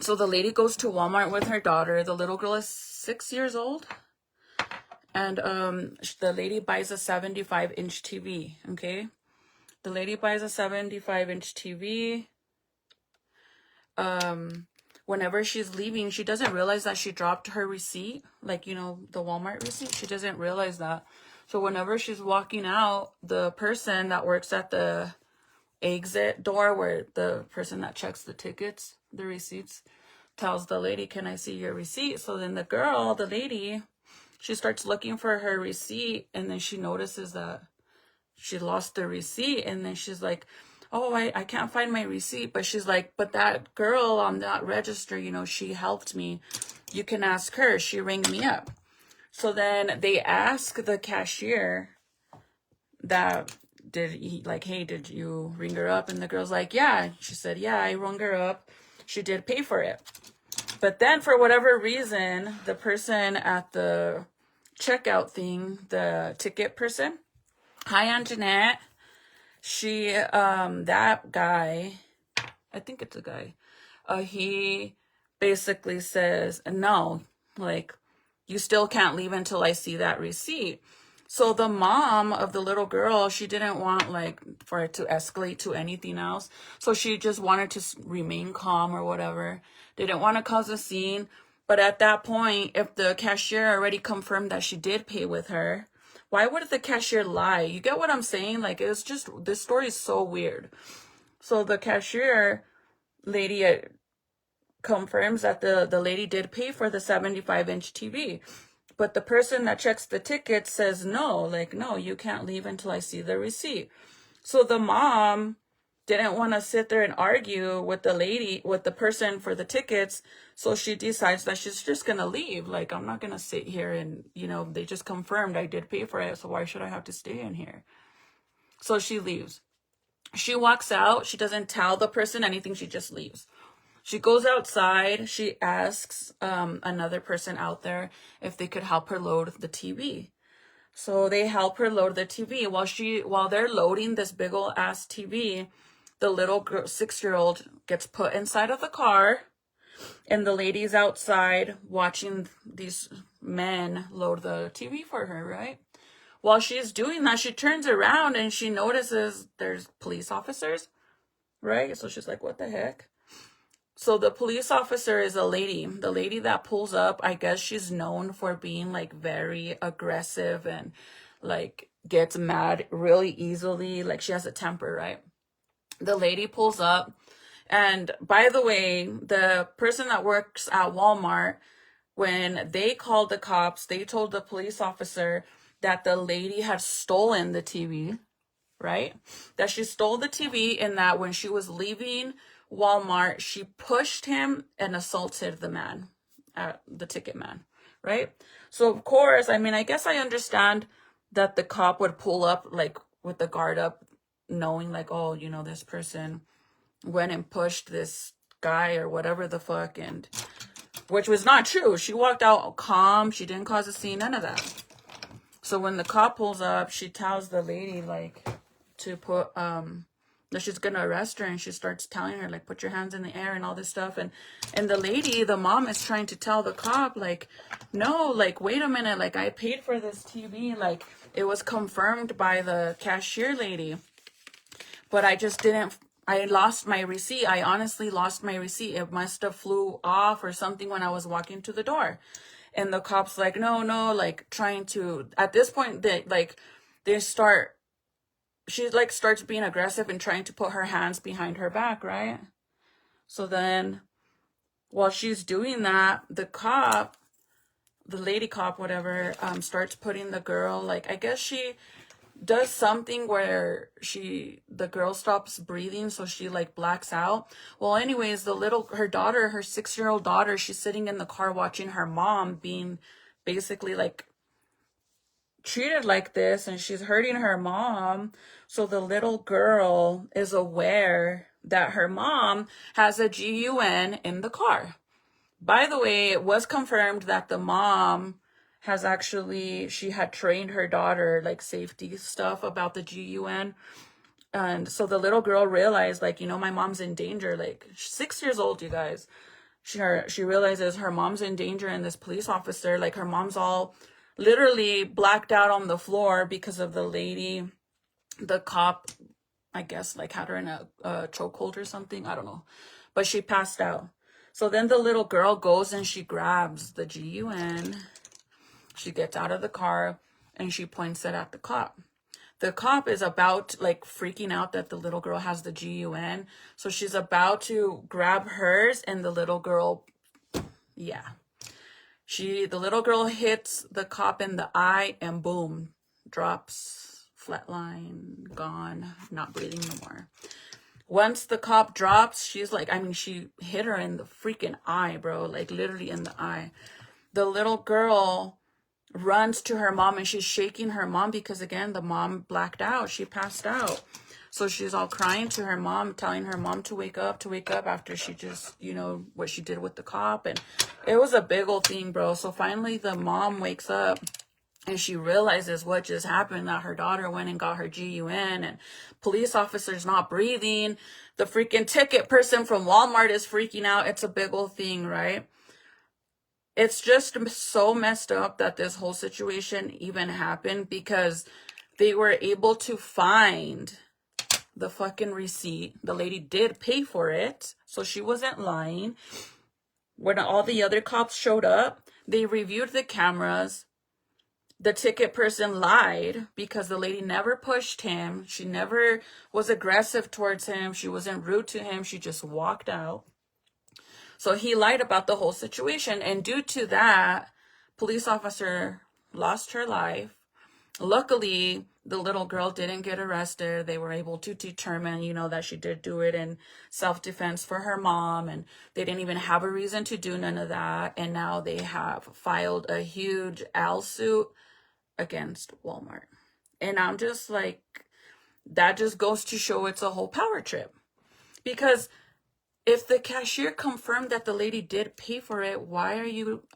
So the lady goes to Walmart with her daughter. The little girl is 6 years old. And the lady buys a 75-inch TV, okay? The lady buys a 75-inch TV. Whenever she's leaving, she doesn't realize that she dropped her receipt. Like, you know, the Walmart receipt. She doesn't realize that. So whenever she's walking out, the person that works at the exit door, where the person that checks the tickets, the receipts, tells the lady, can I see your receipt? So then the lady, she starts looking for her receipt, and then she notices that she lost the receipt. And then she's like, oh, I can't find my receipt. But she's like, but that girl on that register, you know, she helped me. You can ask her. She rang me up. So then they ask the cashier that, hey, did you ring her up? And the girl's like, yeah. She said, yeah, I rung her up. She did pay for it. But then for whatever reason, the person at the checkout thing, the ticket person, hi, Aunt Jeanette. She, that guy, I think it's a guy, he basically says, no, like, you still can't leave until I see that receipt. So the mom of the little girl, she didn't want, like, for it to escalate to anything else. So she just wanted to remain calm or whatever. Didn't want to cause a scene. But at that point, if the cashier already confirmed that she did pay with her, why would the cashier lie? You get what I'm saying? Like, it's just, this story is so weird. So the cashier lady confirms that the lady did pay for the 75-inch TV. But the person that checks the ticket says no, like, no, you can't leave until I see the receipt. So the mom didn't want to sit there and argue with the lady, with the person for the tickets. So she decides that she's just going to leave. Like, I'm not going to sit here and, you know, they just confirmed I did pay for it. So why should I have to stay in here? So she leaves. She walks out. She doesn't tell the person anything. She just leaves. She goes outside. She asks another person out there if they could help her load the TV. So they help her load the TV. While they're loading this big old ass TV, the little girl, 6-year-old, gets put inside of the car, and the lady's outside watching these men load the TV for her, right? While she's doing that, she turns around and she notices there's police officers, right? So she's like, what the heck? So the police officer is a lady. The lady that pulls up, I guess she's known for being, like, very aggressive and, like, gets mad really easily. Like, she has a temper, right? The lady pulls up. And by the way, the person that works at Walmart, when they called the cops, they told the police officer that the lady had stolen the TV, right? That she stole the TV, and that when she was leaving Walmart, she pushed him and assaulted the man, the ticket man, right? So of course, I mean, I guess I understand that the cop would pull up like with the guard up, knowing like, oh, you know, this person went and pushed this guy or whatever the fuck, and which was not true. She walked out calm. She didn't cause a scene, none of that. So when the cop pulls up, she tells the lady like to put that she's gonna arrest her, and she starts telling her like, put your hands in the air and all this stuff, and the lady, the mom, is trying to tell the cop like, no, like, wait a minute, like, I paid for this TV, like, it was confirmed by the cashier lady, but I just didn't, I lost my receipt. I honestly lost my receipt. It must have flew off or something when I was walking to the door. And the cop's like, no, like, trying to, at this point, she like starts being aggressive and trying to put her hands behind her back, right? So then while she's doing that, the lady cop, whatever, starts putting the girl, like, I guess she does something where the girl stops breathing, so she like blacks out. Well, anyways, her daughter, her 6-year-old daughter, she's sitting in the car watching her mom being basically like treated like this, and she's hurting her mom. So the little girl is aware that her mom has a GUN in the car. By the way, it was confirmed that the mom she had trained her daughter like safety stuff about the GUN. And so the little girl realized, like, you know, my mom's in danger. Like, 6 years old, you guys. She realizes her mom's in danger, and this police officer, like, her mom's all literally blacked out on the floor because of the cop, I guess, like, had her in a chokehold or something. I don't know. But she passed out. So then the little girl goes and she grabs the GUN. She gets out of the car and she points it at the cop. The cop is about, like, freaking out that the little girl has the GUN. So she's about to grab hers, and the little girl, yeah. The little girl hits the cop in the eye, and boom, drops, flatline, gone, not breathing no more. Once the cop drops, she's like, I mean, she hit her in the freaking eye, bro, like literally in the eye. The little girl runs to her mom, and she's shaking her mom because, again, the mom blacked out. She passed out. So she's all crying to her mom, telling her mom to wake up after she just, you know, what she did with the cop. And it was a big old thing, bro. So finally the mom wakes up and she realizes what just happened, that her daughter went and got her GUN, and police officer's not breathing. The freaking ticket person from Walmart is freaking out. It's a big old thing, right? It's just so messed up that this whole situation even happened, because they were able to find the fucking receipt. The lady did pay for it, so she wasn't lying. When all the other cops showed up, they reviewed the cameras. The ticket person lied because the lady never pushed him. She never was aggressive towards him. She wasn't rude to him. She just walked out. So he lied about the whole situation. And due to that, police officer lost her life. Luckily, the little girl didn't get arrested. They were able to determine, you know, that she did do it in self-defense for her mom. And they didn't even have a reason to do none of that. And now they have filed a huge o.a.r suit against Walmart. And I'm just like, that just goes to show it's a whole power trip. Because if the cashier confirmed that the lady did pay for it,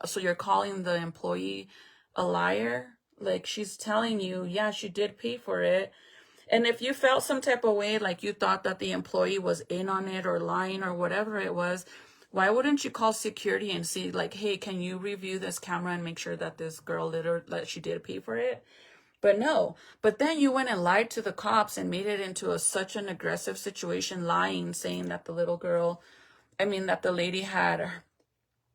so you're calling the employee a liar? Like, she's telling you, yeah, she did pay for it. And if you felt some type of way, like you thought that the employee was in on it or lying or whatever it was, why wouldn't you call security and see, like, hey, can you review this camera and make sure that this girl that she did pay for it? But no. But then you went and lied to the cops and made it into such an aggressive situation, lying, saying that that the lady had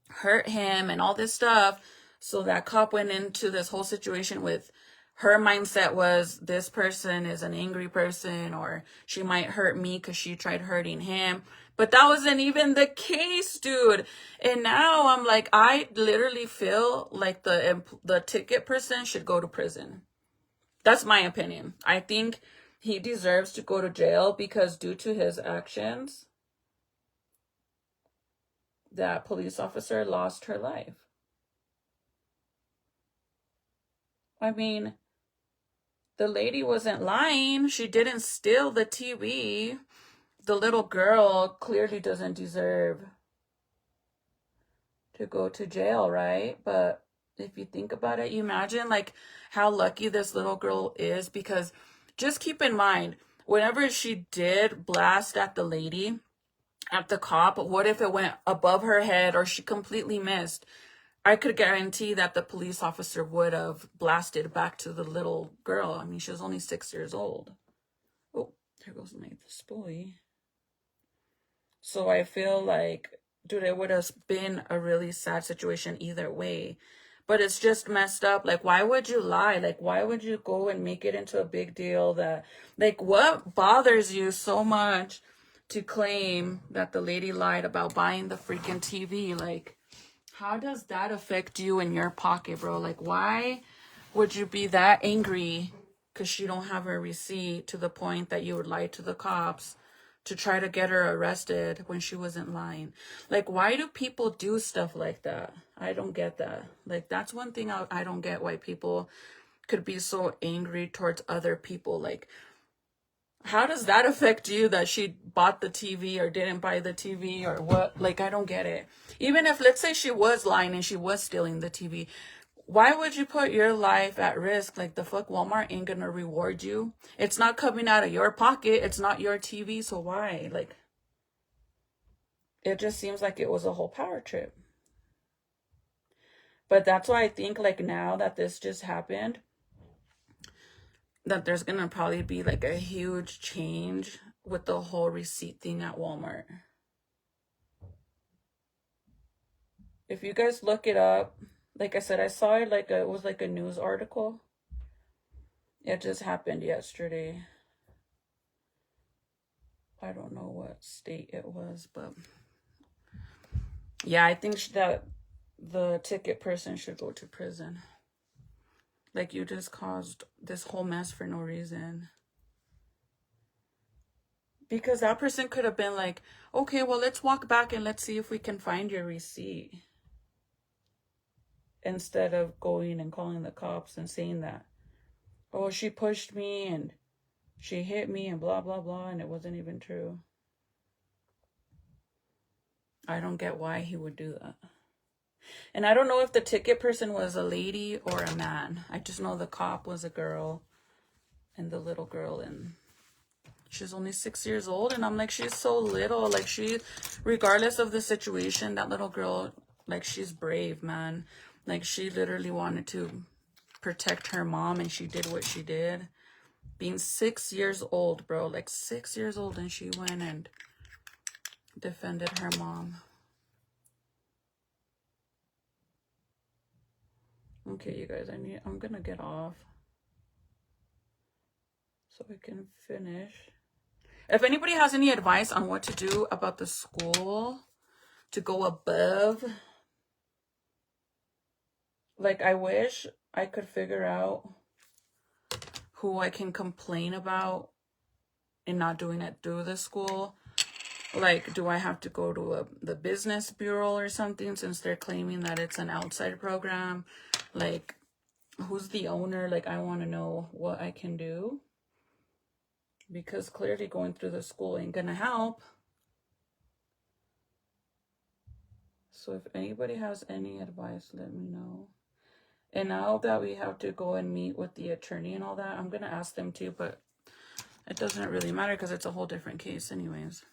hurt him and all this stuff. So that cop went into this whole situation with, her mindset was, this person is an angry person, or she might hurt me because she tried hurting him. But that wasn't even the case, dude. And now I'm like, I literally feel like the ticket person should go to prison. That's my opinion. I think he deserves to go to jail, because due to his actions, that police officer lost her life. I mean, the lady wasn't lying. She didn't steal the TV. The little girl clearly doesn't deserve to go to jail, right? But if you think about it, you imagine like how lucky this little girl is, because just keep in mind, whenever she did blast at the lady, at the cop, what if it went above her head or she completely missed? I could guarantee that the police officer would have blasted back to the little girl. I mean, she was only 6 years old. Oh, there goes my spoolie. So I feel like, dude, it would have been a really sad situation either way. But it's just messed up. Like, why would you lie? Like, why would you go and make it into a big deal that, like, what bothers you so much to claim that the lady lied about buying the freaking TV? Like, how does that affect you in your pocket, bro? Like, why would you be that angry because she don't have her receipt to the point that you would lie to the cops to try to get her arrested when she wasn't lying? Like, why do people do stuff like that? I don't get that. Like, that's one thing I don't get, why people could be so angry towards other people. Like, how does that affect you that she bought the TV or didn't buy the TV or what? Like, I don't get it. Even if, let's say she was lying and she was stealing the TV, why would you put your life at risk? Like, the fuck, Walmart ain't gonna reward you. It's not coming out of your pocket. It's not your TV, so why? Like, it just seems like it was a whole power trip. But that's why I think, like, now that this just happened, that there's gonna probably be like a huge change with the whole receipt thing at Walmart. If you guys look it up, like I said, I saw it like it was like a news article. It just happened yesterday. I don't know what state it was, but yeah, I think that the ticket person should go to prison. Like, you just caused this whole mess for no reason. Because that person could have been like, okay, well, let's walk back and let's see if we can find your receipt. Instead of going and calling the cops and saying that, oh, she pushed me and she hit me and blah, blah, blah, and it wasn't even true. I don't get why he would do that. And I don't know if the ticket person was a lady or a man. I just know the cop was a girl and the little girl, and she's only 6 years old. And I'm like, she's so little. Like, she, regardless of the situation, that little girl, like, she's brave, man. Like, she literally wanted to protect her mom, and she did what she did. Being 6 years old, bro. Like, 6 years old, and she went and defended her mom. Okay, you guys, I'm gonna get off so I can finish. If anybody has any advice on what to do about the school to go above, like, I wish I could figure out who I can complain about and not doing it through the school. Like, do I have to go to the business bureau or something, since they're claiming that it's an outside program? Like, who's the owner? Like, I want to know what I can do, because clearly going through the school ain't gonna help. So if anybody has any advice, let me know. And now that we have to go and meet with the attorney and all that, I'm gonna ask them too, but it doesn't really matter because it's a whole different case anyways.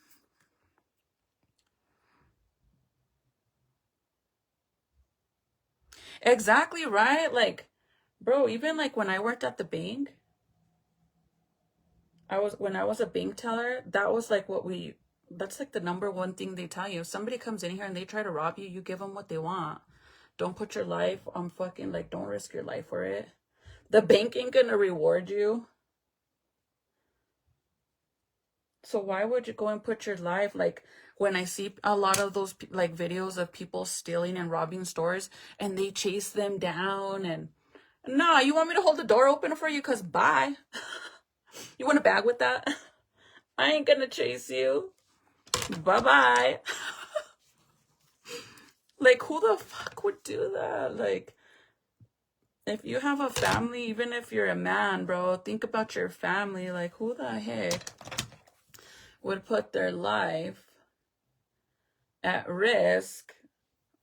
Exactly, right? Like, bro, even like when I worked at the bank, when I was a bank teller, that was like that's like the number one thing they tell you. If somebody comes in here and they try to rob you, you give them what they want. Don't put your life on fucking, like, don't risk your life for it. The bank ain't gonna reward you. So why would you go and put your life? Like, when I see a lot of those like videos of people stealing and robbing stores, and they chase them down, and nah, you want me to hold the door open for you? Cause bye. You want a bag with that? I ain't gonna chase you. Bye-bye. Like, who the fuck would do that? Like, If you have a family, even if you're a man, bro, think about your family. Like, who the heck would put their life at risk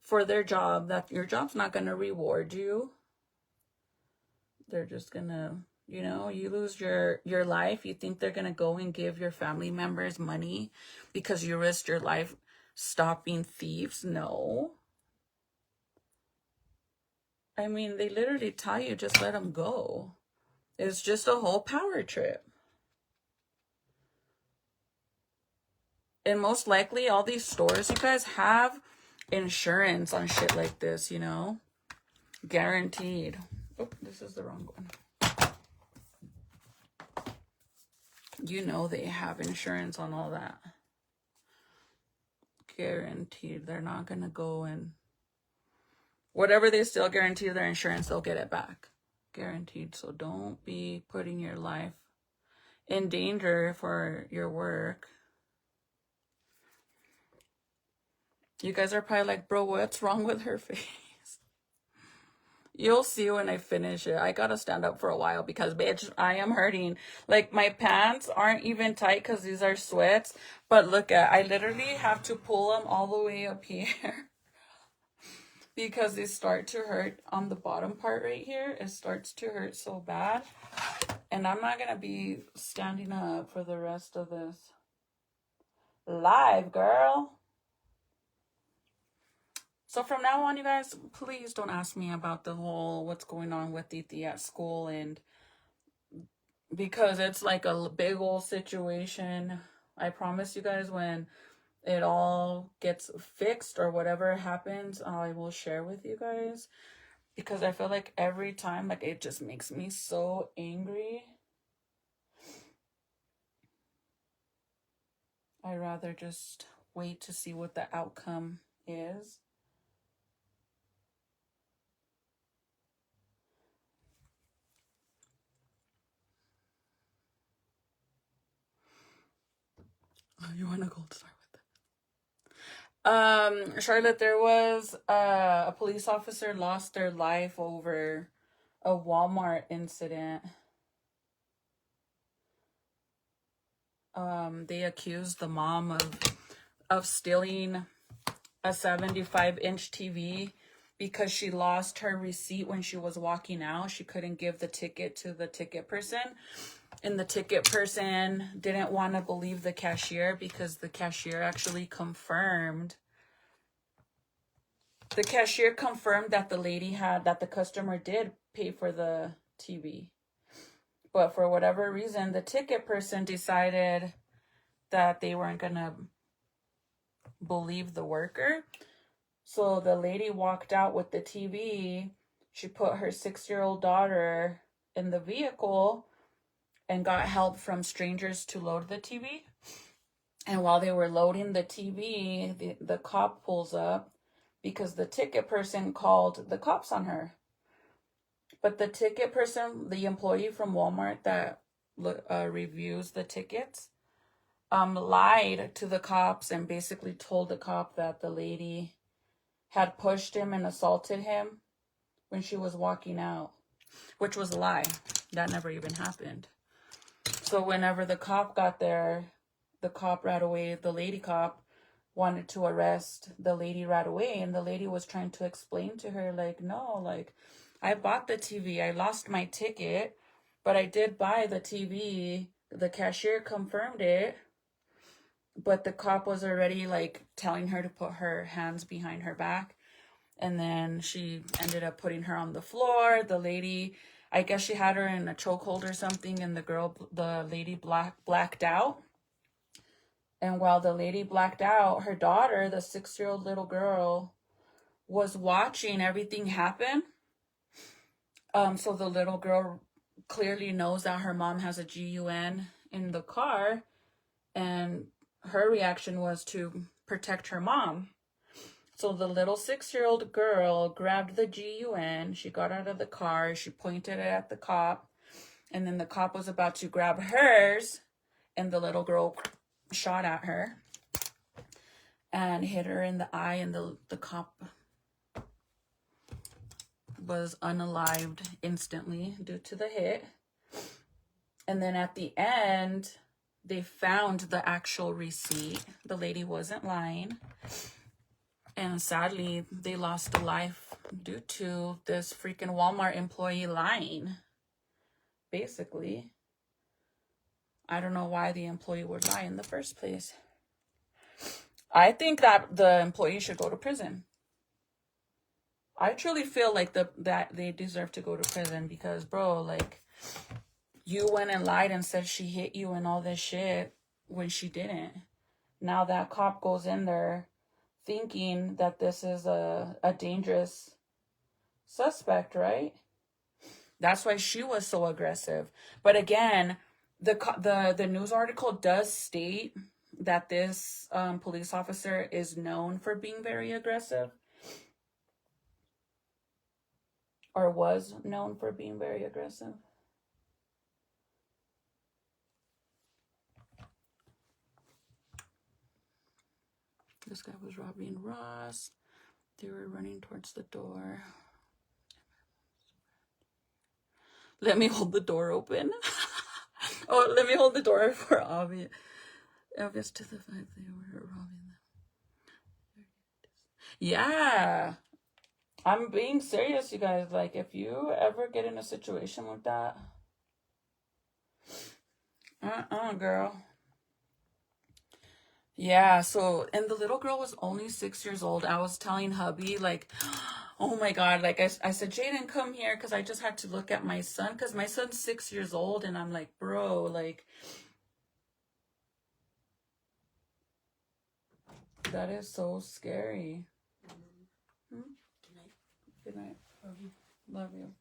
for their job, that your job's not going to reward you? They're just going to, you know, you lose your life. You think they're going to go and give your family members money because you risked your life stopping thieves? No. I mean, they literally tell you, just let them go. It's just a whole power trip. And most likely, all these stores, you guys, have insurance on shit like this, you know? Guaranteed. Oh, this is the wrong one. You know they have insurance on all that. Guaranteed. They're not going to go and... Whatever they still guarantee their insurance, they'll get it back. Guaranteed. So don't be putting your life in danger for your work. You guys are probably like, bro, what's wrong with her face? You'll see when I finish it. I gotta stand up for a while because, bitch, I am hurting. Like, my pants aren't even tight because these are sweats. But look at, I literally have to pull them all the way up here because they start to hurt on the bottom part right here. It starts to hurt so bad. And I'm not gonna be standing up for the rest of this live, girl. So from now on, you guys, please don't ask me about the whole what's going on with Titi at school, and because it's like a big old situation. I promise you guys, when it all gets fixed or whatever happens, I will share with you guys, because I feel like every time, like, it just makes me so angry. I'd rather just wait to see what the outcome is. You want to go start with it? Charlotte, there was a police officer lost their life over a Walmart incident. They accused the mom of stealing a 75-inch TV because she lost her receipt when she was walking out. She couldn't give the ticket to the ticket person. And the ticket person didn't want to believe the cashier because the cashier actually confirmed. The cashier confirmed that that the customer did pay for the TV. But for whatever reason, the ticket person decided that they weren't going to believe the worker. So the lady walked out with the TV. She put her 6-year-old daughter in the vehicle and got help from strangers to load the TV. And while they were loading the TV, the cop pulls up because the ticket person called the cops on her. But the ticket person, the employee from Walmart that reviews the tickets, lied to the cops and basically told the cop that the lady had pushed him and assaulted him when she was walking out, which was a lie. That never even happened. So whenever the cop got there, the cop right away, the lady cop wanted to arrest the lady right away. And the lady was trying to explain to her, like, no, like, I bought the TV. I lost my ticket, but I did buy the TV. The cashier confirmed it. But the cop was already, like, telling her to put her hands behind her back. And then she ended up putting her on the floor. The lady, I guess she had her in a chokehold or something, and the lady blacked out. And while the lady blacked out, her daughter, the 6-year-old little girl, was watching everything happen. So the little girl clearly knows that her mom has a GUN in the car, and her reaction was to protect her mom. So the little 6-year-old girl grabbed the GUN. She got out of the car. She pointed it at the cop. And then the cop was about to grab hers. And the little girl shot at her and hit her in the eye. And the cop was unalived instantly due to the hit. And then at the end, they found the actual receipt. The lady wasn't lying. And sadly, they lost a life due to this freaking Walmart employee lying. Basically. I don't know why the employee would lie in the first place. I think that the employee should go to prison. I truly feel like that they deserve to go to prison because, bro, like, you went and lied and said she hit you and all this shit when she didn't. Now that cop goes in there thinking that this is a dangerous suspect, right? That's why she was so aggressive. But again, the news article does state that this police officer is known for being very aggressive. Or was known for being very aggressive. This guy was robbing Ross. They were running towards the door. Let me hold the door open. Oh, let me hold the door for obvious to the fact they were robbing them. Yeah. I'm being serious, you guys. Like, if you ever get in a situation like that, girl. Yeah, so, and the little girl was only 6 years old. I was telling hubby, like, oh my God, like, I said, Jaden, come here, because I just had to look at my son, because my son's 6 years old, and I'm like, bro, like, that is so scary. Hmm? Good night. Good night. Love you. Love you.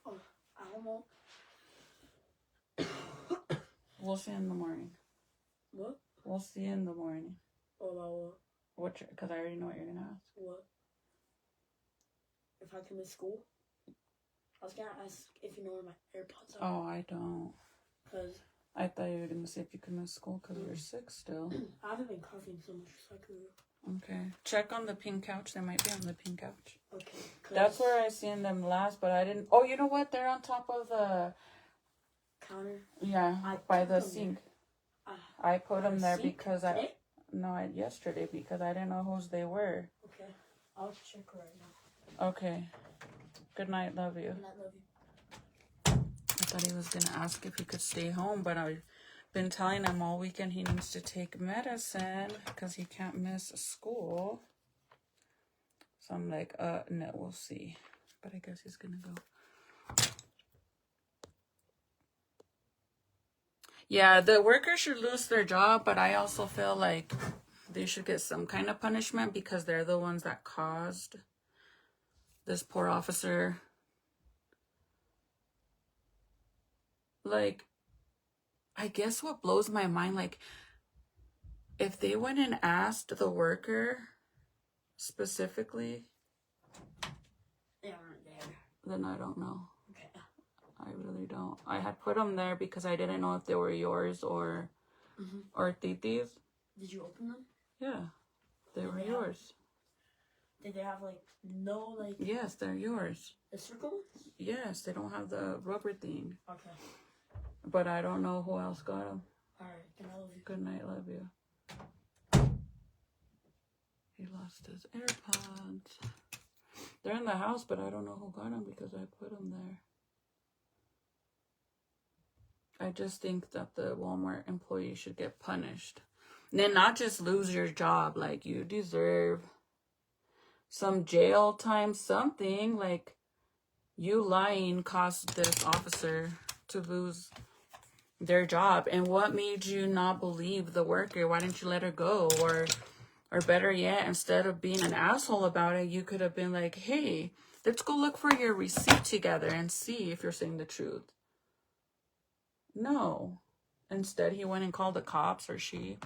Oh, I don't know. We'll see you in the morning. What? We'll see you in the morning. Oh, about what? Because I already know what you're going to ask. What? If I can miss school? I was gonna ask if you know where my AirPods are. Oh, I don't. Because I thought you were going to say if you could miss school because you're sick still. I haven't been coughing so much, so I could. Okay. Check on the pink couch. They might be on the pink couch. Okay. That's where I seen them last, but I didn't. Oh, you know what? They're on top of the counter. Yeah, by the sink. I put them there sink? because Today? yesterday because I didn't know whose they were. Okay. I'll check right now. Okay. Good night. Love you. Good night, love you. I thought he was gonna ask if he could stay home, but I've been telling him all weekend he needs to take medicine because he can't miss school. So I'm like, no, we'll see. But I guess he's gonna go. Yeah, the workers should lose their job, but I also feel like they should get some kind of punishment because they're the ones that caused this poor officer. Like, I guess what blows my mind, like, if they went and asked the worker specifically, They aren't there. then I don't know. Okay. I really don't. I had put them there because I didn't know if they were yours or Titi's. Did you open them? Yeah, they were yours. Did they have, like, no, like... Yes, they're yours. The circle ones? Yes, they don't have the rubber thing. Okay. But I don't know who else got them. Alright, then I love you. Good night, love you. He lost his AirPods. They're in the house, but I don't know who got them because I put them there. I just think that the Walmart employee should get punished. And then not just lose your job. Like, you deserve some jail time, something. Like, you lying caused this officer to lose their job. And what made you not believe the worker? Why didn't you let her go? Or better yet, instead of being an asshole about it, you could have been like, hey, let's go look for your receipt together and see if you're saying the truth. No. Instead, he went and called the cops, or she.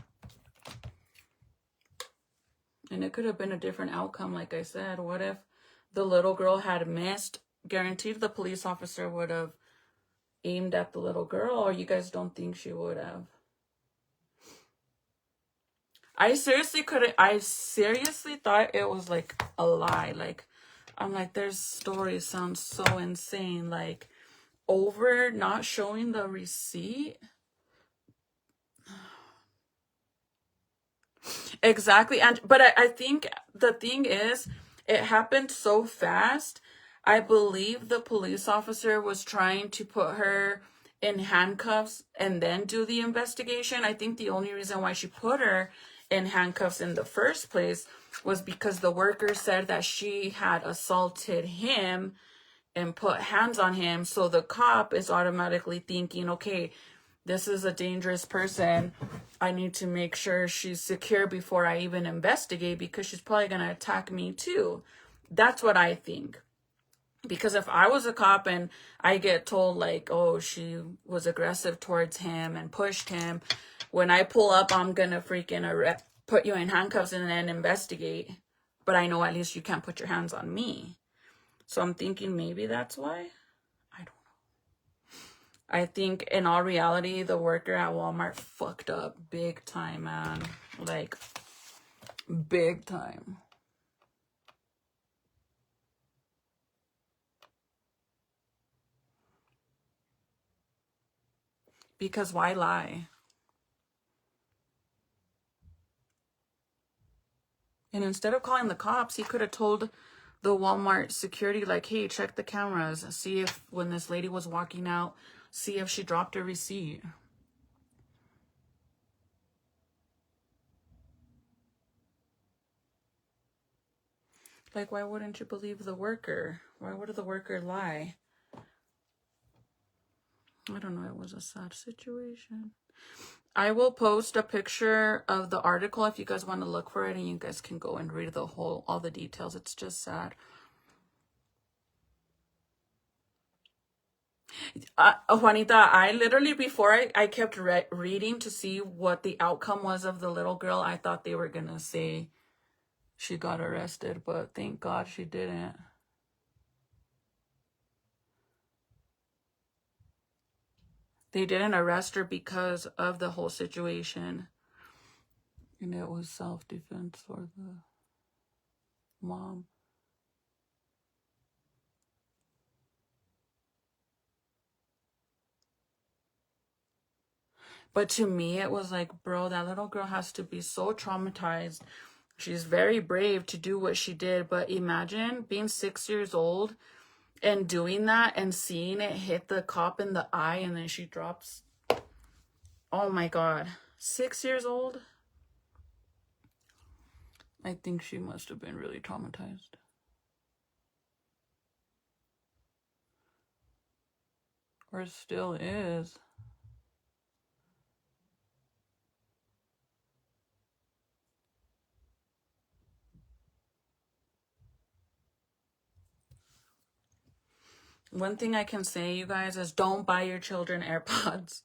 And it could have been a different outcome, like I said. What if the little girl had missed? Guaranteed the police officer would have aimed at the little girl, or you guys don't think she would have? I seriously thought it was like a lie. Like, I'm like, their story sounds so insane. Like, over not showing the receipt. Exactly. And but I think the thing is, it happened so fast. I believe the police officer was trying to put her in handcuffs and then do the investigation. I think the only reason why she put her in handcuffs in the first place was because the worker said that she had assaulted him and put hands on him. So the cop is automatically thinking, okay, this is a dangerous person. I need to make sure she's secure before I even investigate, because she's probably going to attack me too. That's what I think. Because if I was a cop and I get told like, oh, she was aggressive towards him and pushed him, when I pull up, I'm going to freaking put you in handcuffs and then investigate. But I know at least you can't put your hands on me. So I'm thinking maybe that's why. I don't know. I think in all reality, the worker at Walmart fucked up big time, man. Like, big time. Because why lie? And instead of calling the cops, he could have told the Walmart security, like, hey, check the cameras. See if when this lady was walking out, see if she dropped a receipt. Like, why wouldn't you believe the worker? Why would the worker lie? I don't know. It was a sad situation. I will post a picture of the article if you guys want to look for it, and you guys can go and read all the details. It's just sad. Juanita, I literally, before I kept reading to see what the outcome was of the little girl, I thought they were going to say she got arrested, but thank God she didn't. They didn't arrest her because of the whole situation. And it was self-defense for the mom. But to me, it was like, bro, that little girl has to be so traumatized. She's very brave to do what she did. But imagine being 6 years old and doing that and seeing it hit the cop in the eye and then she drops. Oh my God. 6 years old? I think she must have been really traumatized. Or still is. One thing I can say, you guys, is don't buy your children AirPods.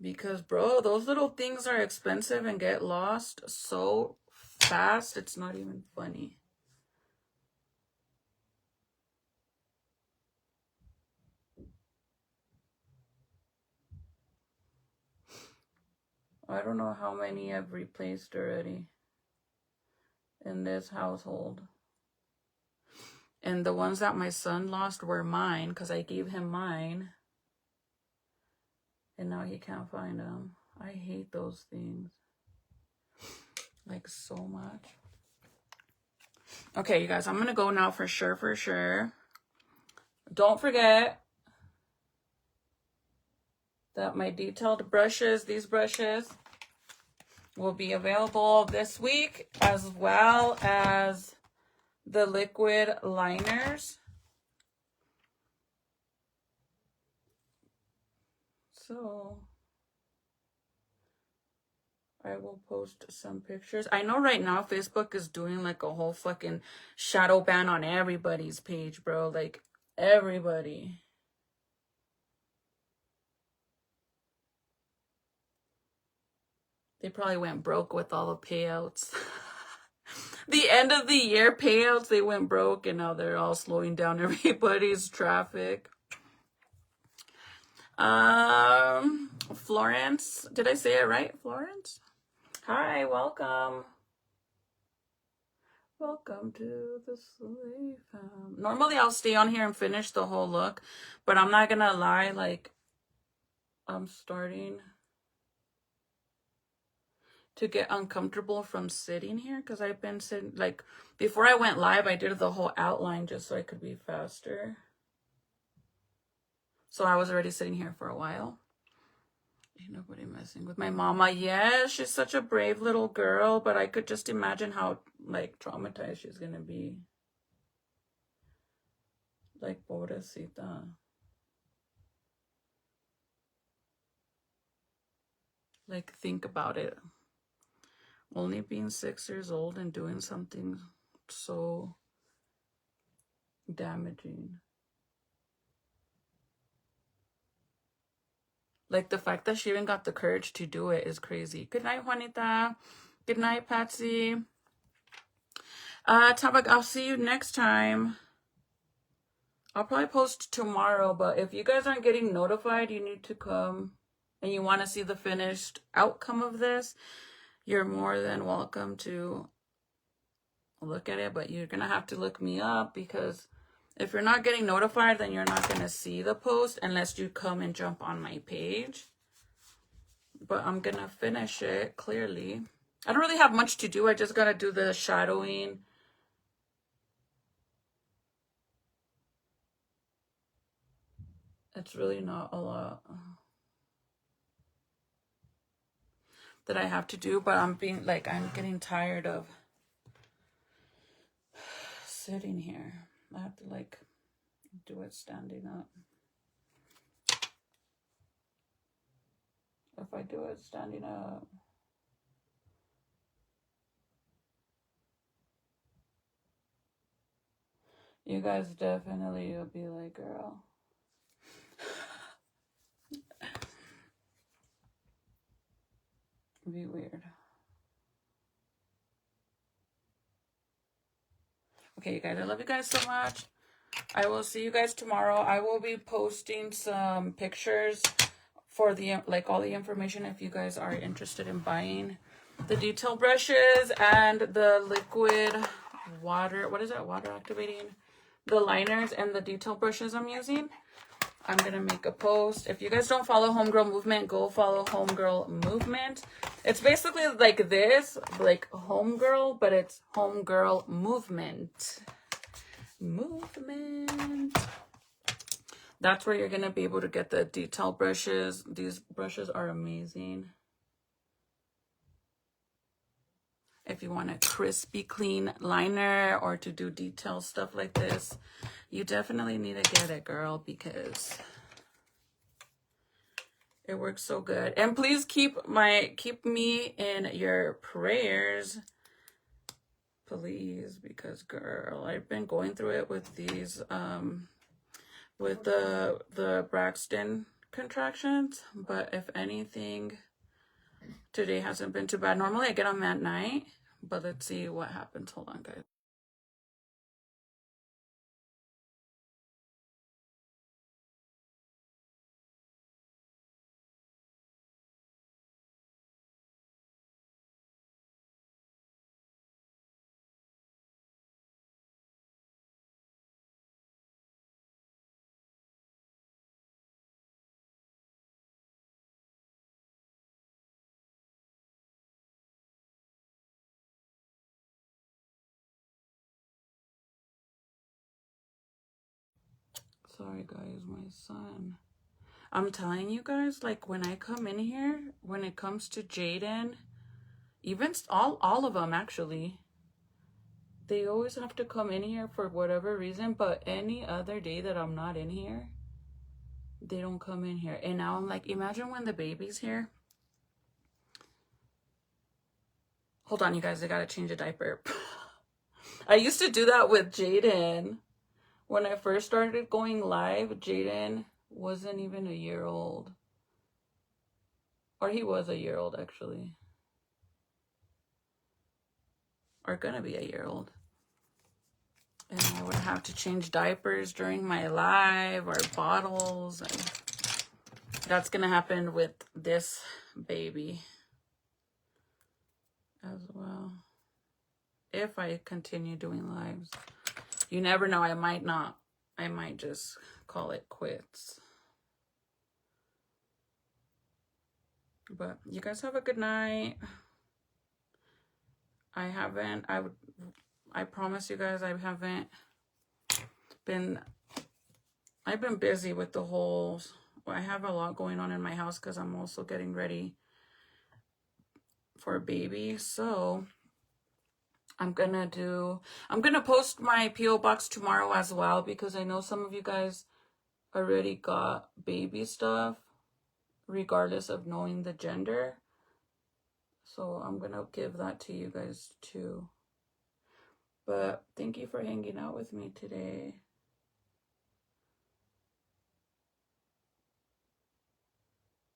Because, bro, those little things are expensive and get lost so fast, it's not even funny. I don't know how many I've replaced already in this household. And the ones that my son lost were mine because I gave him mine. And now he can't find them. I hate those things. Like, so much. Okay, you guys, I'm going to go now for sure. Don't forget that my detailed brushes, these brushes, will be available this week, as well as the liquid liners. So I will post some pictures. I know right now Facebook is doing like a whole fucking shadow ban on everybody's page, bro. Like, everybody. They probably went broke with all the payouts. The end of the year payouts, they went broke, and now they're all slowing down everybody's traffic. Florence, did I say it right? Florence? Hi, welcome. Welcome to the Slay fam. Normally I'll stay on here and finish the whole look, but I'm not gonna lie, like, I'm starting to get uncomfortable from sitting here because I've been sitting, like, before I went live, I did the whole outline just so I could be faster. So I was already sitting here for a while. Ain't nobody messing with my mama. Yes, she's such a brave little girl, but I could just imagine how, like, traumatized she's gonna be. Like, pobrecita. Like, think about it. Only being 6 years old and doing something so damaging. Like, the fact that she even got the courage to do it is crazy. Good night, Juanita. Good night, Patsy. Tabak, I'll see you next time. I'll probably post tomorrow, but if you guys aren't getting notified, you need to come and you want to see the finished outcome of this, you're more than welcome to look at it, but you're going to have to look me up because if you're not getting notified, then you're not going to see the post unless you come and jump on my page. But I'm going to finish it clearly. I don't really have much to do. I just got to do the shadowing. It's really not a lot that I have to do, but I'm getting tired of sitting here. I have to like do it standing up. If I do it standing up, you guys definitely will be like, girl. It'd be weird. Okay, you guys, I love you guys so much. I will see you guys tomorrow. I will be posting some pictures for the, like, all the information if you guys are interested in buying the detail brushes and the liquid water, what is that, water activating, the liners and the detail brushes I'm using. I'm gonna make a post. If you guys don't follow Homegirl Movement, go follow Homegirl Movement. It's basically like this, like Homegirl, but it's Homegirl Movement. That's where you're gonna be able to get the detail brushes. These brushes are amazing. If you want a crispy clean liner or to do detail stuff like this, you definitely need to get it, girl, because it works so good. And please keep me in your prayers, please, because girl, I've been going through it with these with the Braxton contractions, but if anything, today hasn't been too bad. Normally I get them at night, but let's see what happens. Hold on, guys. Sorry guys, my son. I'm telling you guys, like, when I come in here, when it comes to Jaden, even all of them actually, they always have to come in here for whatever reason, but any other day that I'm not in here, they don't come in here. And now I'm like, imagine when the baby's here. Hold on, you guys, I gotta change a diaper. I used to do that with Jaden. When I first started going live, Jaden wasn't even a year old. Or he was a year old, actually. Or gonna be a year old. And I would have to change diapers during my live or bottles. And that's gonna happen with this baby as well. if I continue doing lives. You never know. I might not. I might just call it quits. But you guys have a good night. I promise you guys I've been busy with the whole, I have a lot going on in my house because I'm also getting ready for a baby. So I'm gonna post my P.O. box tomorrow as well, because I know some of you guys already got baby stuff regardless of knowing the gender. So I'm gonna give that to you guys too. But thank you for hanging out with me today.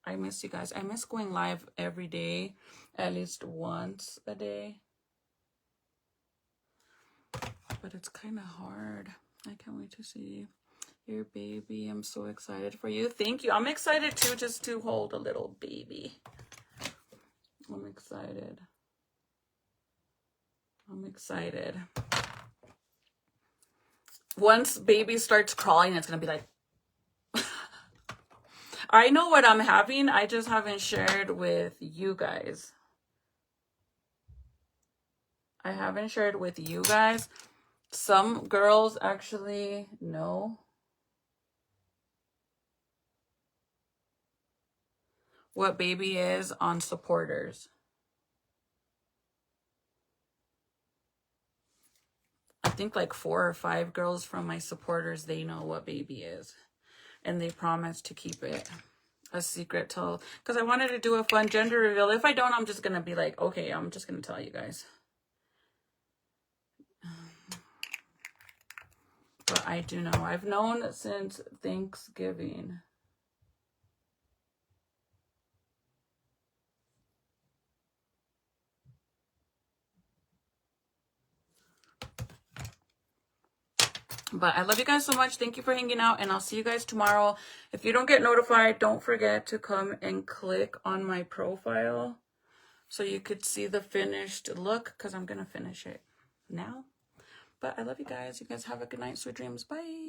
I miss you guys. I miss going live every day, at least once a day. But it's kind of hard. I can't wait to see your baby. I'm so excited for you. Thank you. I'm excited too, just to hold a little baby. I'm excited. I'm excited. Once baby starts crawling, it's going to be like, I know what I'm having. I just haven't shared with you guys. I haven't shared with you guys. Some girls actually know what baby is on supporters. I think like 4 or 5 girls from my supporters, they know what baby is. And they promise to keep it a secret till, because I wanted to do a fun gender reveal. If I don't, I'm just going to be like, okay, I'm just going to tell you guys. But I do know. I've known since Thanksgiving. But I love you guys so much. Thank you for hanging out, and I'll see you guys tomorrow. If you don't get notified, don't forget to come and click on my profile so you could see the finished look, because I'm going to finish it now. But I love you guys. You guys have a good night. Sweet dreams. Bye.